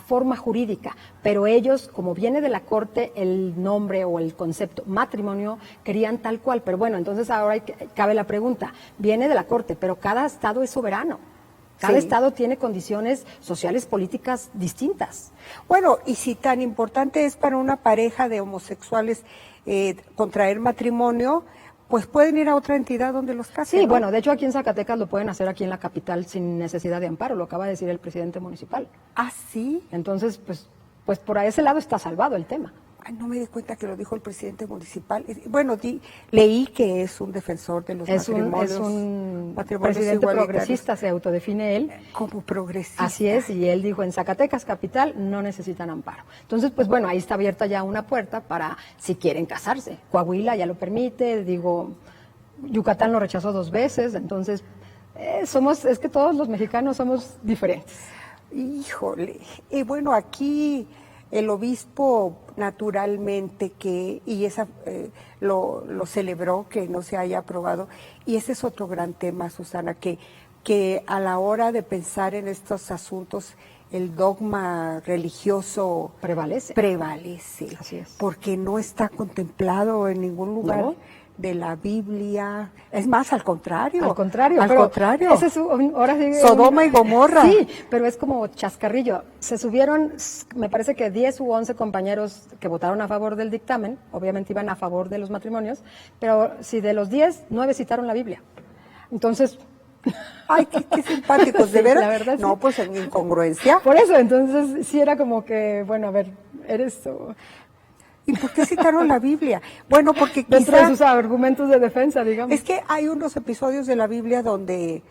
forma jurídica, pero ellos, como viene de la Corte el nombre o el concepto matrimonio, querían tal cual. Pero bueno, entonces ahora cabe la pregunta, viene de la Corte, pero cada estado es soberano. Cada estado tiene condiciones sociales, políticas distintas. Bueno, y si tan importante es para una pareja de homosexuales contraer matrimonio, pues pueden ir a otra entidad donde los casen. Sí, ¿no? bueno, de hecho aquí en Zacatecas lo pueden hacer aquí en la capital sin necesidad de amparo, lo acaba de decir el presidente municipal. ¿Ah, sí? Entonces, pues por ese lado está salvado el tema. Ay, no me di cuenta que lo dijo el presidente municipal. Bueno, leí que es un defensor de los matrimonios. Es un presidente progresista, se autodefine él. Como progresista. Así es, y él dijo, en Zacatecas capital no necesitan amparo. Entonces, pues bueno, ahí está abierta ya una puerta para si quieren casarse. Coahuila ya lo permite, Yucatán lo rechazó 2 veces, entonces es que todos los mexicanos somos diferentes. Híjole, y bueno, aquí el obispo naturalmente lo celebró que no se haya aprobado, y ese es otro gran tema, Susana, que a la hora de pensar en estos asuntos el dogma religioso prevalece. Así es. Porque no está contemplado en ningún lugar. ¿No? De la Biblia, es más, al contrario. Ese es ahora sí, Sodoma y Gomorra. Sí, pero es como chascarrillo. Se subieron, me parece que 10 u 11 compañeros que votaron a favor del dictamen, obviamente iban a favor de los matrimonios, pero si de los 10, 9 citaron la Biblia. Entonces... Ay, qué simpáticos, ¿de veras? La verdad, no, sí. Pues en incongruencia. Por eso, entonces sí era como que, bueno, a ver, eres... ¿Y por qué citaron la Biblia? Bueno, porque dentro de sus argumentos de defensa, digamos. Es que hay unos episodios de la Biblia donde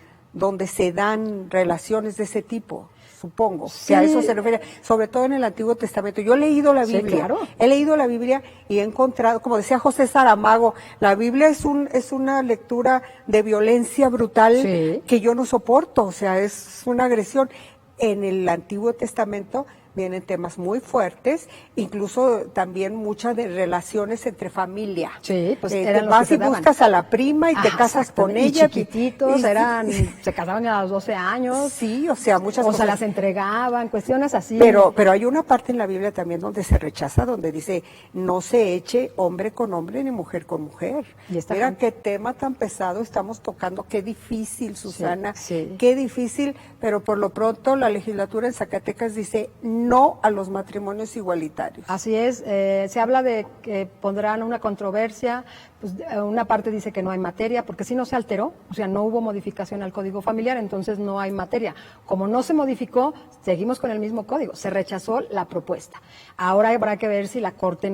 se dan relaciones de ese tipo, supongo, sí. Que a eso se refiere, sobre todo en el Antiguo Testamento. Yo he leído la Biblia, sí, claro. He leído la Biblia y he encontrado, como decía José Saramago, la Biblia es una lectura de violencia brutal que yo no soporto, o sea, es una agresión. En el Antiguo Testamento vienen temas muy fuertes, incluso también muchas de relaciones entre familia. Sí, pues eran los vas que y se daban. buscas a la prima y te casas con Y ella. chiquititos, y- se casaban a los 12 años. Sí, o sea, muchas o cosas. se las entregaban, cuestiones así. Pero hay una parte en la Biblia también donde se rechaza, donde dice, no se eche hombre con hombre ni mujer con mujer. Y esta Mira gente- qué tema tan pesado estamos tocando, qué difícil, Susana, sí. qué difícil, pero por lo pronto la legislatura en Zacatecas dice no a los matrimonios igualitarios. Así es, se habla de que pondrán una controversia, pues una parte dice que no hay materia, porque si no se alteró, o sea, no hubo modificación al Código Familiar, entonces no hay materia. Como no se modificó, seguimos con el mismo código, se rechazó la propuesta. Ahora habrá que ver si la Corte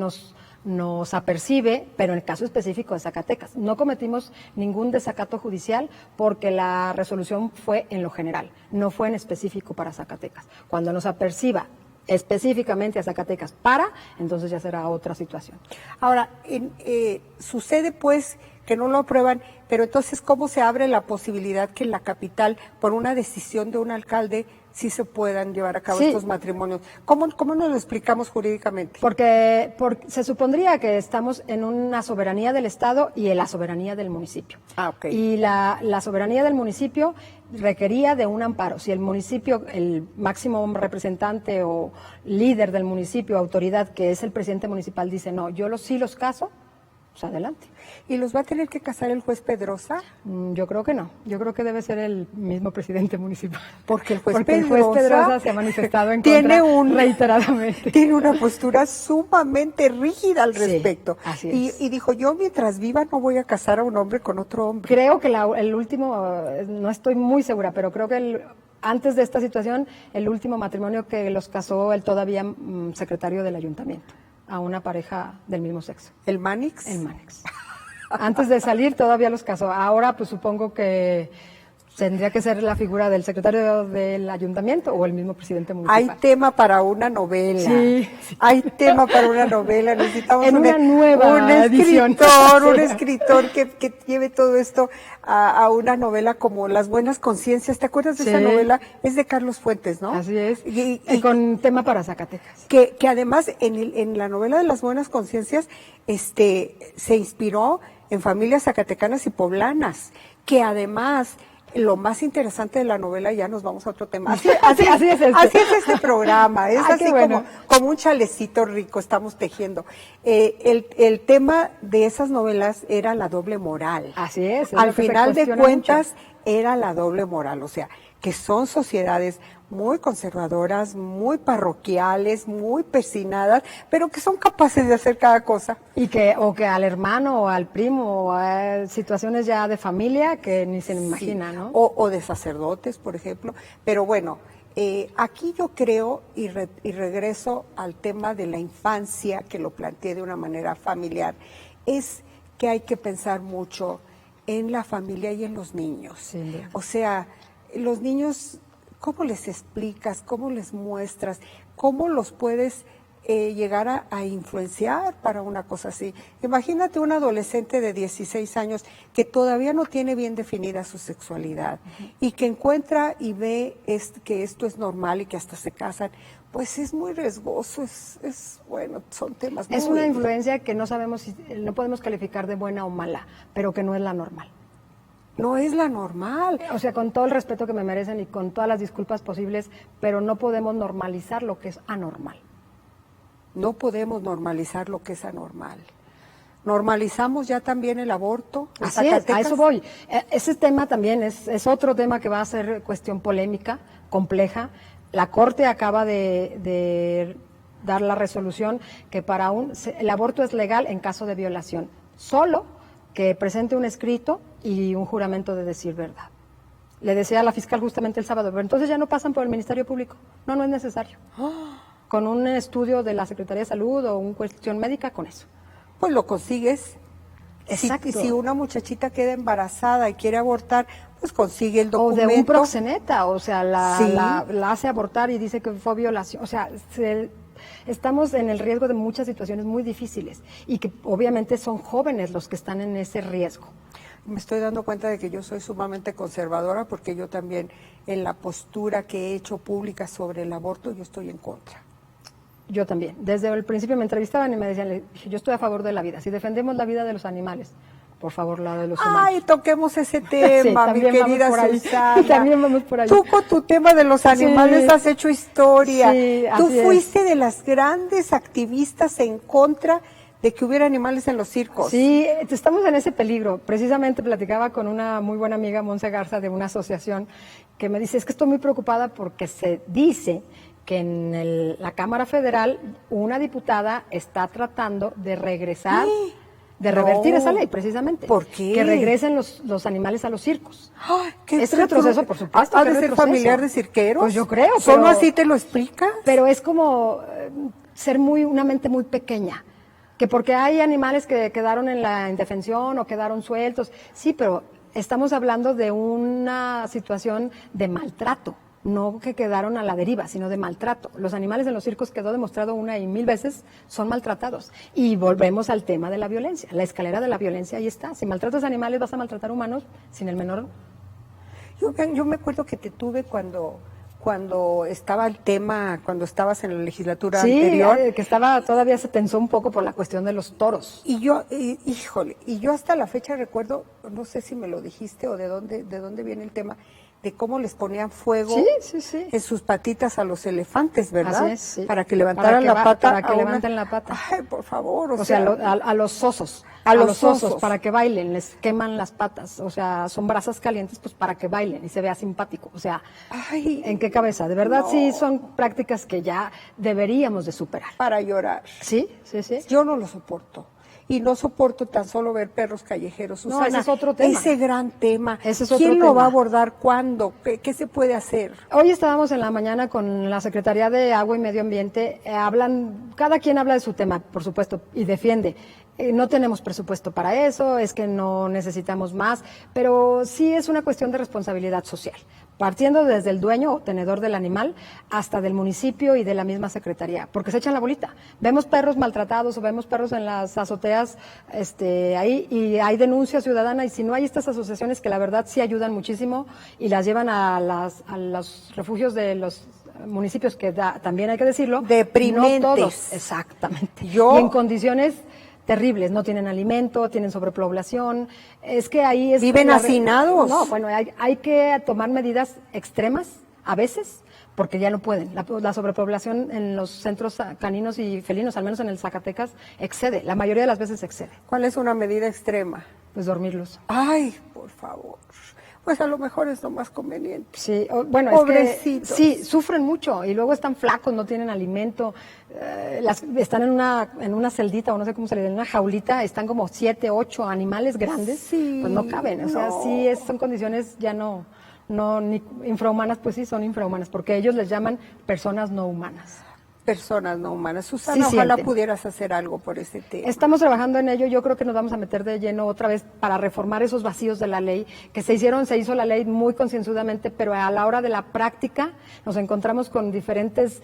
nos apercibe, pero en el caso específico de Zacatecas. No cometimos ningún desacato judicial porque la resolución fue en lo general, no fue en específico para Zacatecas. Cuando nos aperciba específicamente a Zacatecas entonces ya será otra situación. Ahora, sucede pues que no lo aprueban, pero entonces, ¿cómo se abre la posibilidad que en la capital, por una decisión de un alcalde, sí se puedan llevar a cabo Sí. estos matrimonios? ¿Cómo nos lo explicamos jurídicamente? Porque se supondría que estamos en una soberanía del Estado y en la soberanía del municipio. Ah, ok. Y la soberanía del municipio requería de un amparo. Si el municipio, el máximo representante o líder del municipio, autoridad, que es el presidente municipal, dice, no, sí los caso, pues adelante. ¿Y los va a tener que casar el juez Pedrosa? Yo creo que no. Yo creo que debe ser el mismo presidente municipal. Porque el juez Pedrosa se ha manifestado en tiene contra reiteradamente. Tiene una postura sumamente rígida al Sí, respecto. así es. Y dijo, yo mientras viva no voy a casar a un hombre con otro hombre. Creo que el último, no estoy muy segura, pero creo que antes de esta situación, el último matrimonio que los casó el todavía secretario del ayuntamiento, a una pareja del mismo sexo. ¿El Manix? El Manex. Antes de salir todavía los casó. Ahora pues supongo que tendría que ser la figura del secretario del ayuntamiento o el mismo presidente municipal. Hay tema para una novela. Sí. Hay tema para una novela. Necesitamos En una nueva edición. Un escritor que lleve todo esto a una novela como Las Buenas Conciencias. ¿Te acuerdas de Sí. esa novela? Es de Carlos Fuentes, ¿no? Así es. Y con tema para Zacatecas. que además en la novela de Las Buenas Conciencias se inspiró en familias zacatecanas y poblanas, que además lo más interesante de la novela, ya nos vamos a otro tema. Así es este programa, es así bueno. como un chalecito rico, estamos tejiendo. El tema de esas novelas era la doble moral. Así es. Al lo que se final de cuestiona cuentas, mucho. era la doble moral, o sea, que son sociedades muy conservadoras, muy parroquiales, muy persinadas, pero que son capaces de hacer cada cosa. Y que al hermano o al primo o a situaciones ya de familia que ni se imagina, Sí. ¿no? O de sacerdotes, por ejemplo. Pero bueno, aquí yo creo, y regreso al tema de la infancia, que lo planteé de una manera familiar, es que hay que pensar mucho en la familia y en los niños. Sin duda. O sea, los niños, ¿cómo les explicas? ¿Cómo les muestras? ¿Cómo los puedes llegar a influenciar para una cosa así? Imagínate un adolescente de 16 años que todavía no tiene bien definida su sexualidad y que encuentra y ve que esto es normal y que hasta se casan. Pues es muy riesgoso, bueno, son temas muy... Es una influencia que no sabemos, no podemos calificar de buena o mala, pero que no es la normal. No es la normal. O sea, con todo el respeto que me merecen y con todas las disculpas posibles, pero no podemos normalizar lo que es anormal. No podemos normalizar lo que es anormal. Normalizamos ya también el aborto. en Así es, a Zacatecas. eso voy. Ese tema también es otro tema que va a ser cuestión polémica, compleja. La Corte acaba de dar la resolución que el aborto es legal en caso de violación, solo que presente un escrito y un juramento de decir verdad. Le decía a la fiscal justamente el sábado, pero entonces ya no pasan por el Ministerio Público. No es necesario. Con un estudio de la Secretaría de Salud o una cuestión médica, con eso. Pues lo consigues. Exacto. Si una muchachita queda embarazada y quiere abortar, pues consigue el O documento. de un proxeneta, o sea, Sí. la hace abortar y dice que fue violación. O sea, estamos en el riesgo de muchas situaciones muy difíciles y que obviamente son jóvenes los que están en ese riesgo. Me estoy dando cuenta de que yo soy sumamente conservadora porque yo también en la postura que he hecho pública sobre el aborto yo estoy en contra. Yo también. Desde el principio me entrevistaban y me decían, le dije, yo estoy a favor de la vida. Si defendemos la vida de los animales, por favor, la de los humanos. Ay, toquemos ese tema, mi querida Susana. También vamos por ahí. Tú con tu tema de los animales Sí. has hecho historia. Sí, Tú así fuiste de las grandes activistas en contra de que hubiera animales en los circos. Sí, estamos en ese peligro. Precisamente platicaba con una muy buena amiga, Monse Garza, de una asociación, que me dice, es que estoy muy preocupada porque se dice que en la Cámara Federal una diputada está tratando de regresar, de revertir esa ley, precisamente. ¿Por qué? Que regresen los animales a los circos. Ay, ¿qué Es retroceso, por supuesto. ¿Ha que de es ser retroceso. familiar de cirqueros? Pues yo creo. ¿Solo pero- así te lo explicas? Pero es como ser una mente muy pequeña. Que porque hay animales que quedaron en la indefensión o quedaron sueltos. Sí, pero estamos hablando de una situación de maltrato. No que quedaron a la deriva, sino de maltrato. Los animales en los circos, quedó demostrado 1 y 1000 veces, son maltratados. Y volvemos al tema de la violencia. La escalera de la violencia ahí está. Si maltratas animales, vas a maltratar humanos sin el menor. Yo me acuerdo que te tuve cuando estaba el tema, cuando estabas en la legislatura Sí, anterior. que todavía se tensó un poco por la cuestión de los toros. Y yo, híjole, y yo hasta la fecha recuerdo, no sé si me lo dijiste o de dónde viene el tema, de cómo les ponían fuego Sí. en sus patitas a los elefantes, ¿verdad? Así es, sí. Para que levantaran la pata. Para que levanten la pata. Ay, por favor, O sea, a los osos. A los osos. para que bailen, les queman las patas. O sea, son brasas calientes pues para que bailen y se vea simpático. O sea, Ay, ¿en qué cabeza? De verdad no. sí son prácticas que ya deberíamos de superar. para llorar. Sí. Yo no lo soporto. Y no soporto tan solo ver perros callejeros. No, Susana, ese es otro tema. Ese gran tema. Ese es otro ¿Quién lo tema. va a abordar? ¿Cuándo? ¿Qué se puede hacer? Hoy estábamos en la mañana con la Secretaría de Agua y Medio Ambiente, cada quien habla de su tema, por supuesto, y defiende. No tenemos presupuesto para eso, es que no necesitamos más, pero sí es una cuestión de responsabilidad social, partiendo desde el dueño o tenedor del animal hasta del municipio y de la misma Secretaría, porque se echan la bolita. Vemos perros maltratados o vemos perros en las azoteas ahí y hay denuncia ciudadana, y si no hay estas asociaciones que la verdad sí ayudan muchísimo y las llevan a los refugios de los municipios, que también hay que decirlo, Deprimentes. no todos, exactamente, y en condiciones terribles, no tienen alimento, tienen sobrepoblación, es que ahí es... Viven hacinados. No, bueno, hay que tomar medidas extremas a veces, porque ya no pueden. La sobrepoblación en los centros caninos y felinos, al menos en el Zacatecas, excede, la mayoría de las veces excede. ¿Cuál es una medida extrema? Pues dormirlos. Ay, por favor. Pues a lo mejor es lo más conveniente. Sí, bueno, Pobrecitos. es que sí, sufren mucho y luego están flacos, no tienen alimento, están en una celdita o no sé cómo se le dice, en una jaulita, están como 7, 8 animales grandes, Sí, pues no caben, o sea, no. sí son condiciones ya no ni infrahumanas, pues sí son infrahumanas, porque ellos les llaman personas no humanas. Personas no humanas. Susana, Sí ojalá sienten. pudieras hacer algo por ese tema. Estamos trabajando en ello, yo creo que nos vamos a meter de lleno otra vez para reformar esos vacíos de la ley, que se hizo la ley muy concienzudamente, pero a la hora de la práctica nos encontramos con diferentes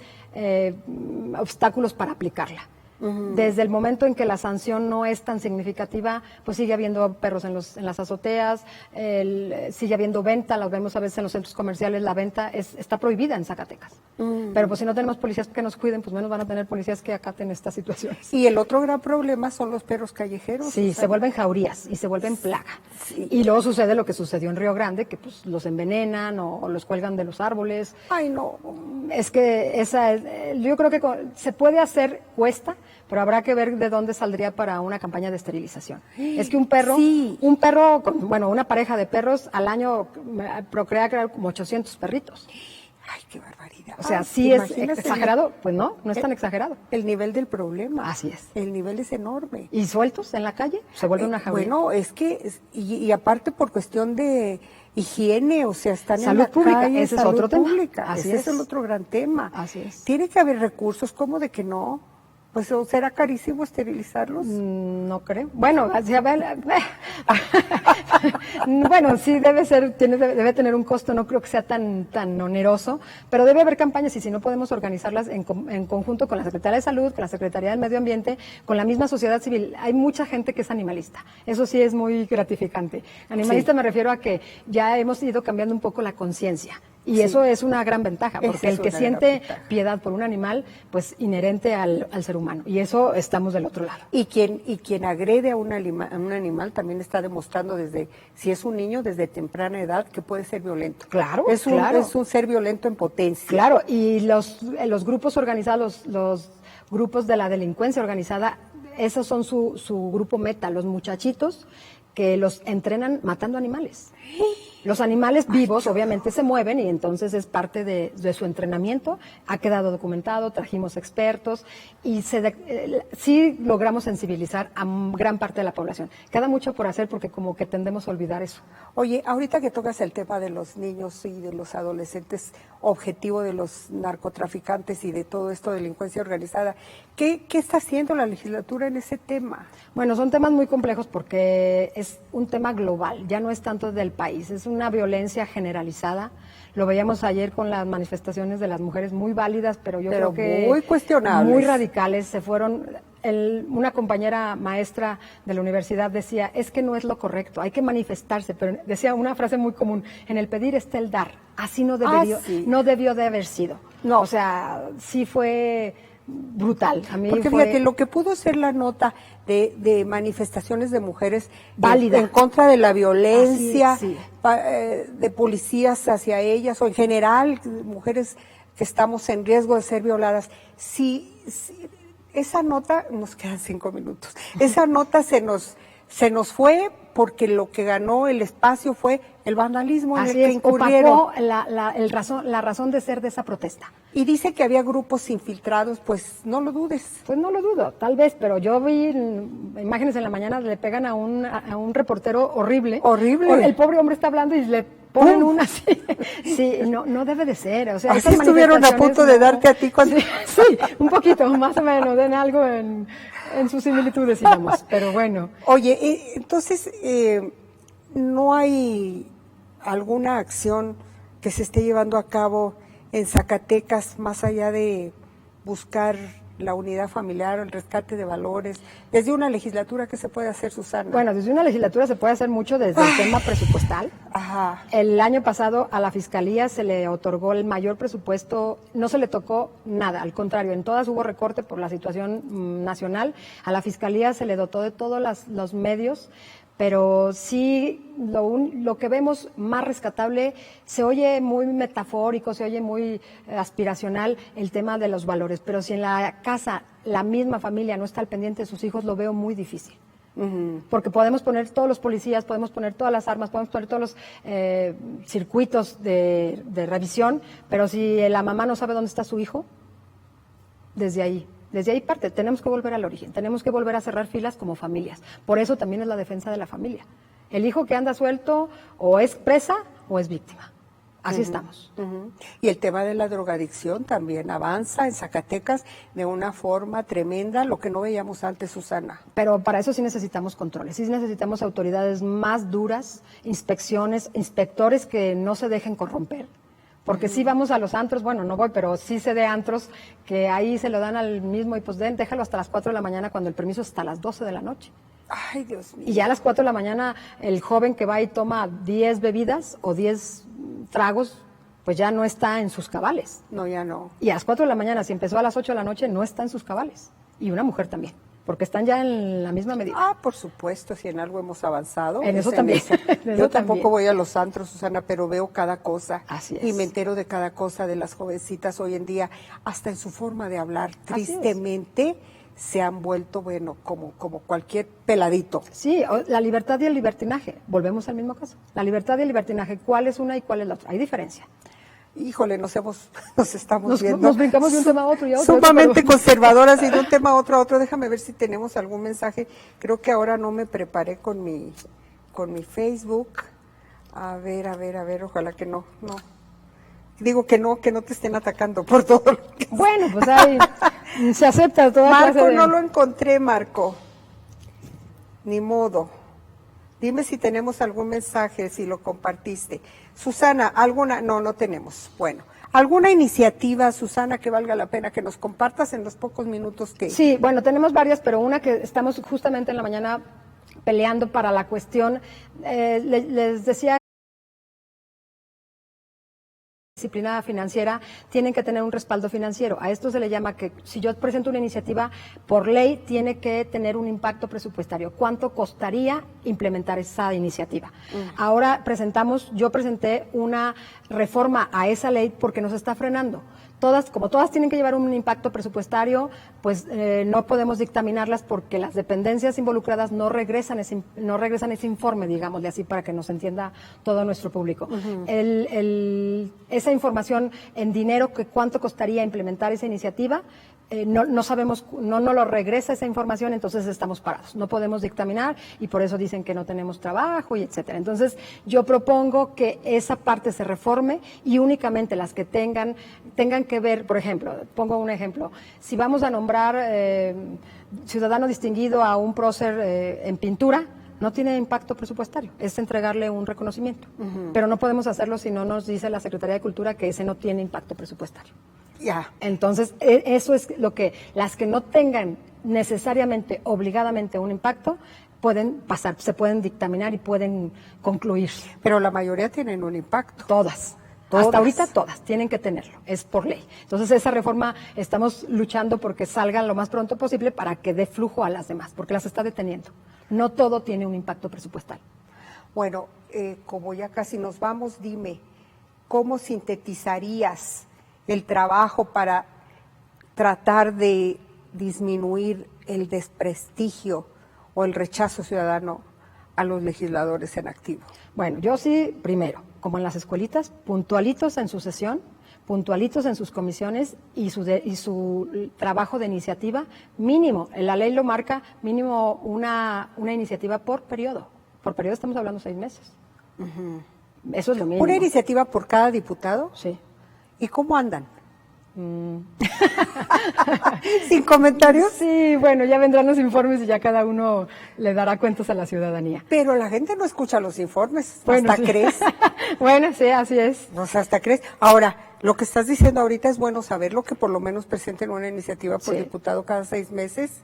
obstáculos para aplicarla. Desde el momento en que la sanción no es tan significativa, pues sigue habiendo perros en las azoteas, sigue habiendo venta, las vemos a veces en los centros comerciales, la venta está prohibida en Zacatecas. Pero pues si no tenemos policías que nos cuiden, pues menos van a tener policías que acaten estas situaciones. Y el otro gran problema son los perros callejeros. Sí, Susana. se vuelven jaurías y se vuelven plaga. Sí. Y luego sucede lo que sucedió en Río Grande, que pues los envenenan o los cuelgan de los árboles. Ay, no. Es que yo creo que se puede hacer, cuesta, pero habrá que ver de dónde saldría para una campaña de esterilización. Es que Sí. una pareja de perros al año procrea crear como 800 perritos. Ay, qué barbaridad. O sea, Ay, sí ¿te es imaginas exagerado, pues no es tan exagerado. el nivel del problema? Así es. El nivel es enorme. Y sueltos en la calle, se vuelve una jauría. Bueno, es que, y aparte por cuestión de higiene, o sea, están Salud en la pública, calle, ese es salud otro tema. pública. Así Ese es. el otro gran tema. Así es. Tiene que haber recursos, ¿cómo de que no? Pues, ¿o será carísimo esterilizarlos? No creo. Bueno, bueno, sí debe tener un costo, no creo que sea tan oneroso, pero debe haber campañas y si no podemos organizarlas en conjunto con la Secretaría de Salud, con la Secretaría del Medio Ambiente, con la misma sociedad civil. Hay mucha gente que es animalista, eso sí es muy gratificante. Animalista Sí. me refiero a que ya hemos ido cambiando un poco la conciencia. Y Sí. eso es una gran ventaja, Esa porque es el que una gran siente ventaja. piedad por un animal, pues inherente al ser humano. Y eso estamos del otro lado. Y quien agrede a un animal también está demostrando si es un niño, desde temprana edad, que puede ser violento. Claro, Es un, claro. es un ser violento en potencia. Claro, y los grupos organizados, los grupos de la delincuencia organizada, esos son su grupo meta, los muchachitos que los entrenan matando animales. Los animales vivos obviamente se mueven y entonces es parte de su entrenamiento. Ha quedado documentado, trajimos expertos y sí logramos sensibilizar a gran parte de la población. Queda mucho por hacer porque como que tendemos a olvidar eso. Oye, ahorita que tocas el tema de los niños y de los adolescentes, objetivo de los narcotraficantes y de todo esto de delincuencia organizada, ¿qué está haciendo la legislatura en ese tema? Bueno, son temas muy complejos porque es un tema global, ya no es tanto del país, es una violencia generalizada. Lo veíamos ayer con las manifestaciones de las mujeres muy válidas, pero creo que muy cuestionables. muy radicales. Se fueron. Una compañera maestra de la universidad decía, es que no es lo correcto, hay que manifestarse, pero decía una frase muy común, en el pedir está el dar, así no debió de haber sido. No. O sea, sí fue brutal. A mí Porque fue fíjate, lo que pudo ser la nota de manifestaciones de mujeres válida en contra de la violencia, Así, sí. De policías hacia ellas, o en general, mujeres que estamos en riesgo de ser violadas. Sí, esa nota, nos quedan 5 minutos, esa nota se nos fue porque lo que ganó el espacio fue el vandalismo en el que incurrieron. Opacó la razón de ser de esa protesta. Y dice que había grupos infiltrados, pues no lo dudes. Pues no lo dudo, tal vez, pero yo vi imágenes en la mañana, le pegan a un reportero horrible. Horrible. El pobre hombre está hablando y le ponen una así. Sí, no debe de ser. O sea, Así esas estuvieron a punto de darte a ti cuando... Sí, un poquito, más o menos, den algo en sus similitudes, digamos, pero bueno. Oye, entonces, ¿no hay alguna acción que se esté llevando a cabo en Zacatecas, más allá de buscar la unidad familiar o el rescate de valores? Desde una legislatura, ¿qué se puede hacer, Susana? Bueno, desde una legislatura se puede hacer mucho desde el tema presupuestal. Ajá. El año pasado a la Fiscalía se le otorgó el mayor presupuesto, no se le tocó nada, al contrario, en todas hubo recorte por la situación nacional. A la Fiscalía se le dotó de todos los medios, pero sí lo que vemos más rescatable, se oye muy metafórico, se oye muy aspiracional el tema de los valores, pero si en la casa la misma familia no está al pendiente de sus hijos, lo veo muy difícil. Porque podemos poner todos los policías, podemos poner todas las armas, podemos poner todos los circuitos de revisión, pero si la mamá no sabe dónde está su hijo, desde ahí parte. Tenemos que volver al origen, tenemos que volver a cerrar filas como familias. Por eso también es la defensa de la familia. El hijo que anda suelto o es presa o es víctima. Así estamos. Y el tema de la drogadicción también avanza en Zacatecas de una forma tremenda, lo que no veíamos antes, Susana. Pero para eso sí necesitamos controles, sí necesitamos autoridades más duras, inspectores que no se dejen corromper. Porque sí vamos a los antros, bueno, no voy, pero sí sé de antros que ahí se lo dan al mismo y pues déjalo hasta las 4 de la mañana cuando el permiso es hasta las 12 de la noche. Ay, Dios mío. Y ya a las 4 de la mañana el joven que va y toma 10 bebidas o 10 tragos, pues ya no está en sus cabales. No, ya no. Y a las 4 de la mañana, si empezó a las 8 de la noche, no está en sus cabales. Y una mujer también, porque están ya en la misma medida. Ah, por supuesto, si en algo hemos avanzado. En es eso también. eso. En Yo eso tampoco también. voy a los antros, Susana, pero veo cada cosa. Así es. Y me entero de cada cosa de las jovencitas hoy en día, hasta en su forma de hablar. Así es. Tristemente se han vuelto, bueno, como cualquier peladito. Sí, la libertad y el libertinaje, volvemos al mismo caso. La libertad y el libertinaje, ¿cuál es una y cuál es la otra? Hay diferencia. Híjole, nos estamos viendo. Nos brincamos de un tema a otro y a otro. Sumamente pero... conservadoras y de un tema a otro. Déjame ver si tenemos algún mensaje. Creo que ahora no me preparé con mi Facebook. A ver, ojalá que no. Digo que no te estén atacando por todo lo que... Bueno, pues ahí se acepta toda Marco, clase de... no lo encontré, Marco. Ni modo. Dime si tenemos algún mensaje, si lo compartiste. Susana, ¿alguna? No tenemos. Bueno, ¿alguna iniciativa, Susana, que valga la pena que nos compartas en los pocos minutos que... Sí, bueno, tenemos varias, pero una que estamos justamente en la mañana peleando para la cuestión, les decía disciplina financiera tienen que tener un respaldo financiero. A esto se le llama que si yo presento una iniciativa, por ley tiene que tener un impacto presupuestario. ¿Cuánto costaría implementar esa iniciativa? Ahora yo presenté una reforma a esa ley porque nos está frenando. Como todas tienen que llevar un impacto presupuestario, pues no podemos dictaminarlas porque las dependencias involucradas no regresan ese informe, digámosle así, para que nos entienda todo nuestro público. Esa información en dinero, que cuánto costaría implementar esa iniciativa, no sabemos, no lo regresa esa información, entonces estamos parados. No podemos dictaminar y por eso dicen que no tenemos trabajo y etcétera. Entonces, yo propongo que esa parte se reforme y únicamente las que tengan que ver, por ejemplo, pongo un ejemplo, si vamos a nombrar ciudadano distinguido a un prócer en pintura, no tiene impacto presupuestario, es entregarle un reconocimiento. Pero no podemos hacerlo si no nos dice la Secretaría de Cultura que ese no tiene impacto presupuestario. Ya. Entonces, eso es lo que las que no tengan necesariamente, obligadamente un impacto, pueden pasar, se pueden dictaminar y pueden concluirse. Pero la mayoría tienen un impacto. Todas. Hasta ahorita todas tienen que tenerlo, es por ley. Entonces esa reforma estamos luchando porque salga lo más pronto posible para que dé flujo a las demás, porque las está deteniendo. No todo tiene un impacto presupuestal. Bueno, como ya casi nos vamos, dime, ¿cómo sintetizarías el trabajo para tratar de disminuir el desprestigio o el rechazo ciudadano a los legisladores en activo? Bueno, yo sí, primero, como en las escuelitas, puntualitos en su sesión, puntualitos en sus comisiones y su trabajo de iniciativa, mínimo, la ley lo marca, mínimo una iniciativa por periodo. Por periodo estamos hablando 6 meses. Eso es lo mínimo. ¿Una iniciativa por cada diputado? Sí. ¿Y cómo andan? ¿Sin comentarios? Sí, bueno, ya vendrán los informes y ya cada uno le dará cuentas a la ciudadanía. Pero la gente no escucha los informes, bueno, hasta sí. crees. Bueno, sí, así es. O sea, hasta crees. Ahora, lo que estás diciendo ahorita es bueno saberlo, que por lo menos presenten una iniciativa por diputado cada 6 meses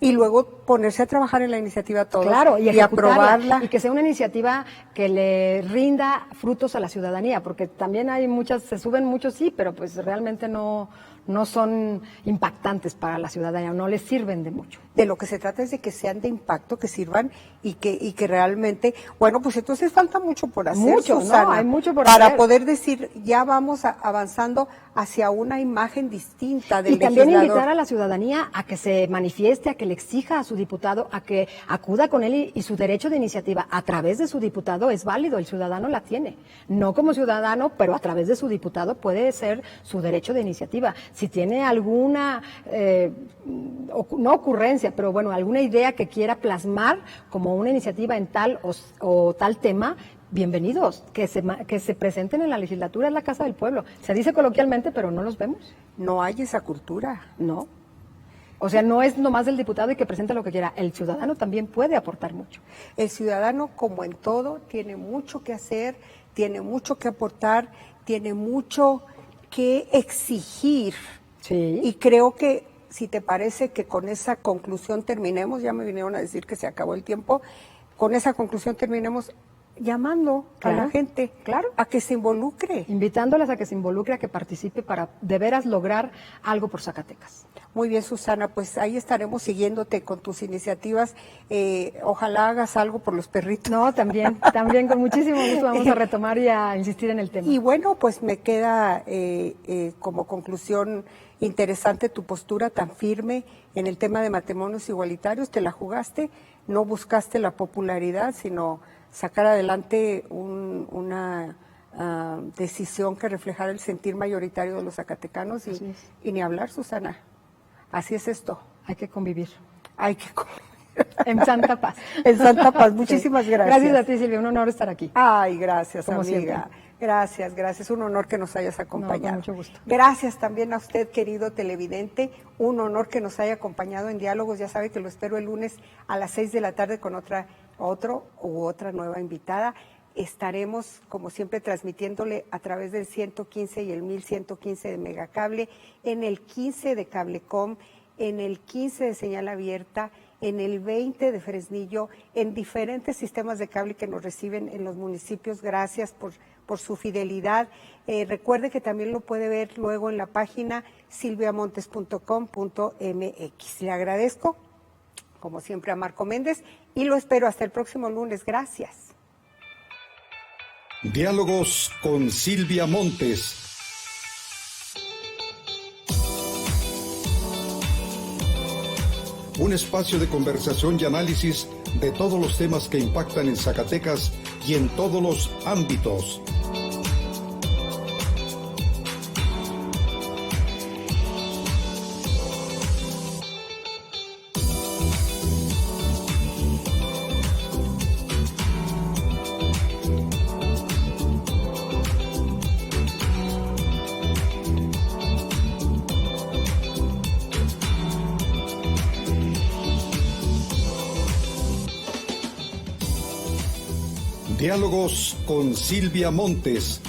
y luego ponerse a trabajar en la iniciativa todos. Claro, y aprobarla. Y que sea una iniciativa que le rinda frutos a la ciudadanía, porque también hay muchas, se suben muchos, sí, pero pues realmente no son impactantes para la ciudadanía, no les sirven de mucho. De lo que se trata es de que sean de impacto, que sirvan y que realmente, bueno, pues entonces falta mucho por hacer, mucho, Susana, ¿no? Hay mucho por para hacer. poder decir, ya vamos avanzando hacia una imagen distinta del Y también legislador. invitar a la ciudadanía a que se manifieste, a que le exija a su diputado, a que acuda con él y su derecho de iniciativa a través de su diputado es válido, el ciudadano la tiene. No como ciudadano, pero a través de su diputado puede ser su derecho de iniciativa. Si tiene alguna, no ocurrencia, pero bueno, alguna idea que quiera plasmar como una iniciativa en tal o tal tema, bienvenidos, que se presenten en la legislatura, en la Casa del Pueblo. Se dice coloquialmente, pero no los vemos. No hay esa cultura. No. O sea, no es nomás del diputado y que presente lo que quiera. El ciudadano también puede aportar mucho. El ciudadano, como en todo, tiene mucho que hacer, tiene mucho que aportar, tiene mucho que exigir. Sí. Y creo que, si te parece que con esa conclusión terminemos, ya me vinieron a decir que se acabó el tiempo, con esa conclusión terminemos llamando a la gente a que se involucre. Invitándolas a que se involucre, a que participe para de veras lograr algo por Zacatecas. Muy bien, Susana, pues ahí estaremos siguiéndote con tus iniciativas. Ojalá hagas algo por los perritos. No, también con muchísimo gusto vamos a retomar y a insistir en el tema. Y bueno, pues me queda como conclusión interesante tu postura tan firme en el tema de matrimonios igualitarios. Te la jugaste, no buscaste la popularidad, sino sacar adelante una decisión que reflejara el sentir mayoritario de los zacatecanos y ni hablar, Susana. Así es esto. Hay que convivir. Hay que convivir. En santa paz. En santa paz. Muchísimas gracias. Gracias a ti, Silvia. Un honor estar aquí. Ay, gracias, como amiga. Siempre. Gracias. Un honor que nos hayas acompañado. No, con mucho gusto. Gracias también a usted, querido televidente. Un honor que nos haya acompañado en Diálogos. Ya sabe que lo espero el lunes a las 6 de la tarde con otra nueva invitada. Estaremos, como siempre, transmitiéndole a través del 115 y el 1115 de Megacable, en el 15 de Cablecom, en el 15 de Señal Abierta, en el 20 de Fresnillo, en diferentes sistemas de cable que nos reciben en los municipios. Gracias por su fidelidad. Recuerde que también lo puede ver luego en la página silviamontes.com.mx. Le agradezco, como siempre, a Marco Méndez y lo espero hasta el próximo lunes. Gracias. Diálogos con Silvia Montes. Un espacio de conversación y análisis de todos los temas que impactan en Zacatecas y en todos los ámbitos. Diálogos con Silvia Montes.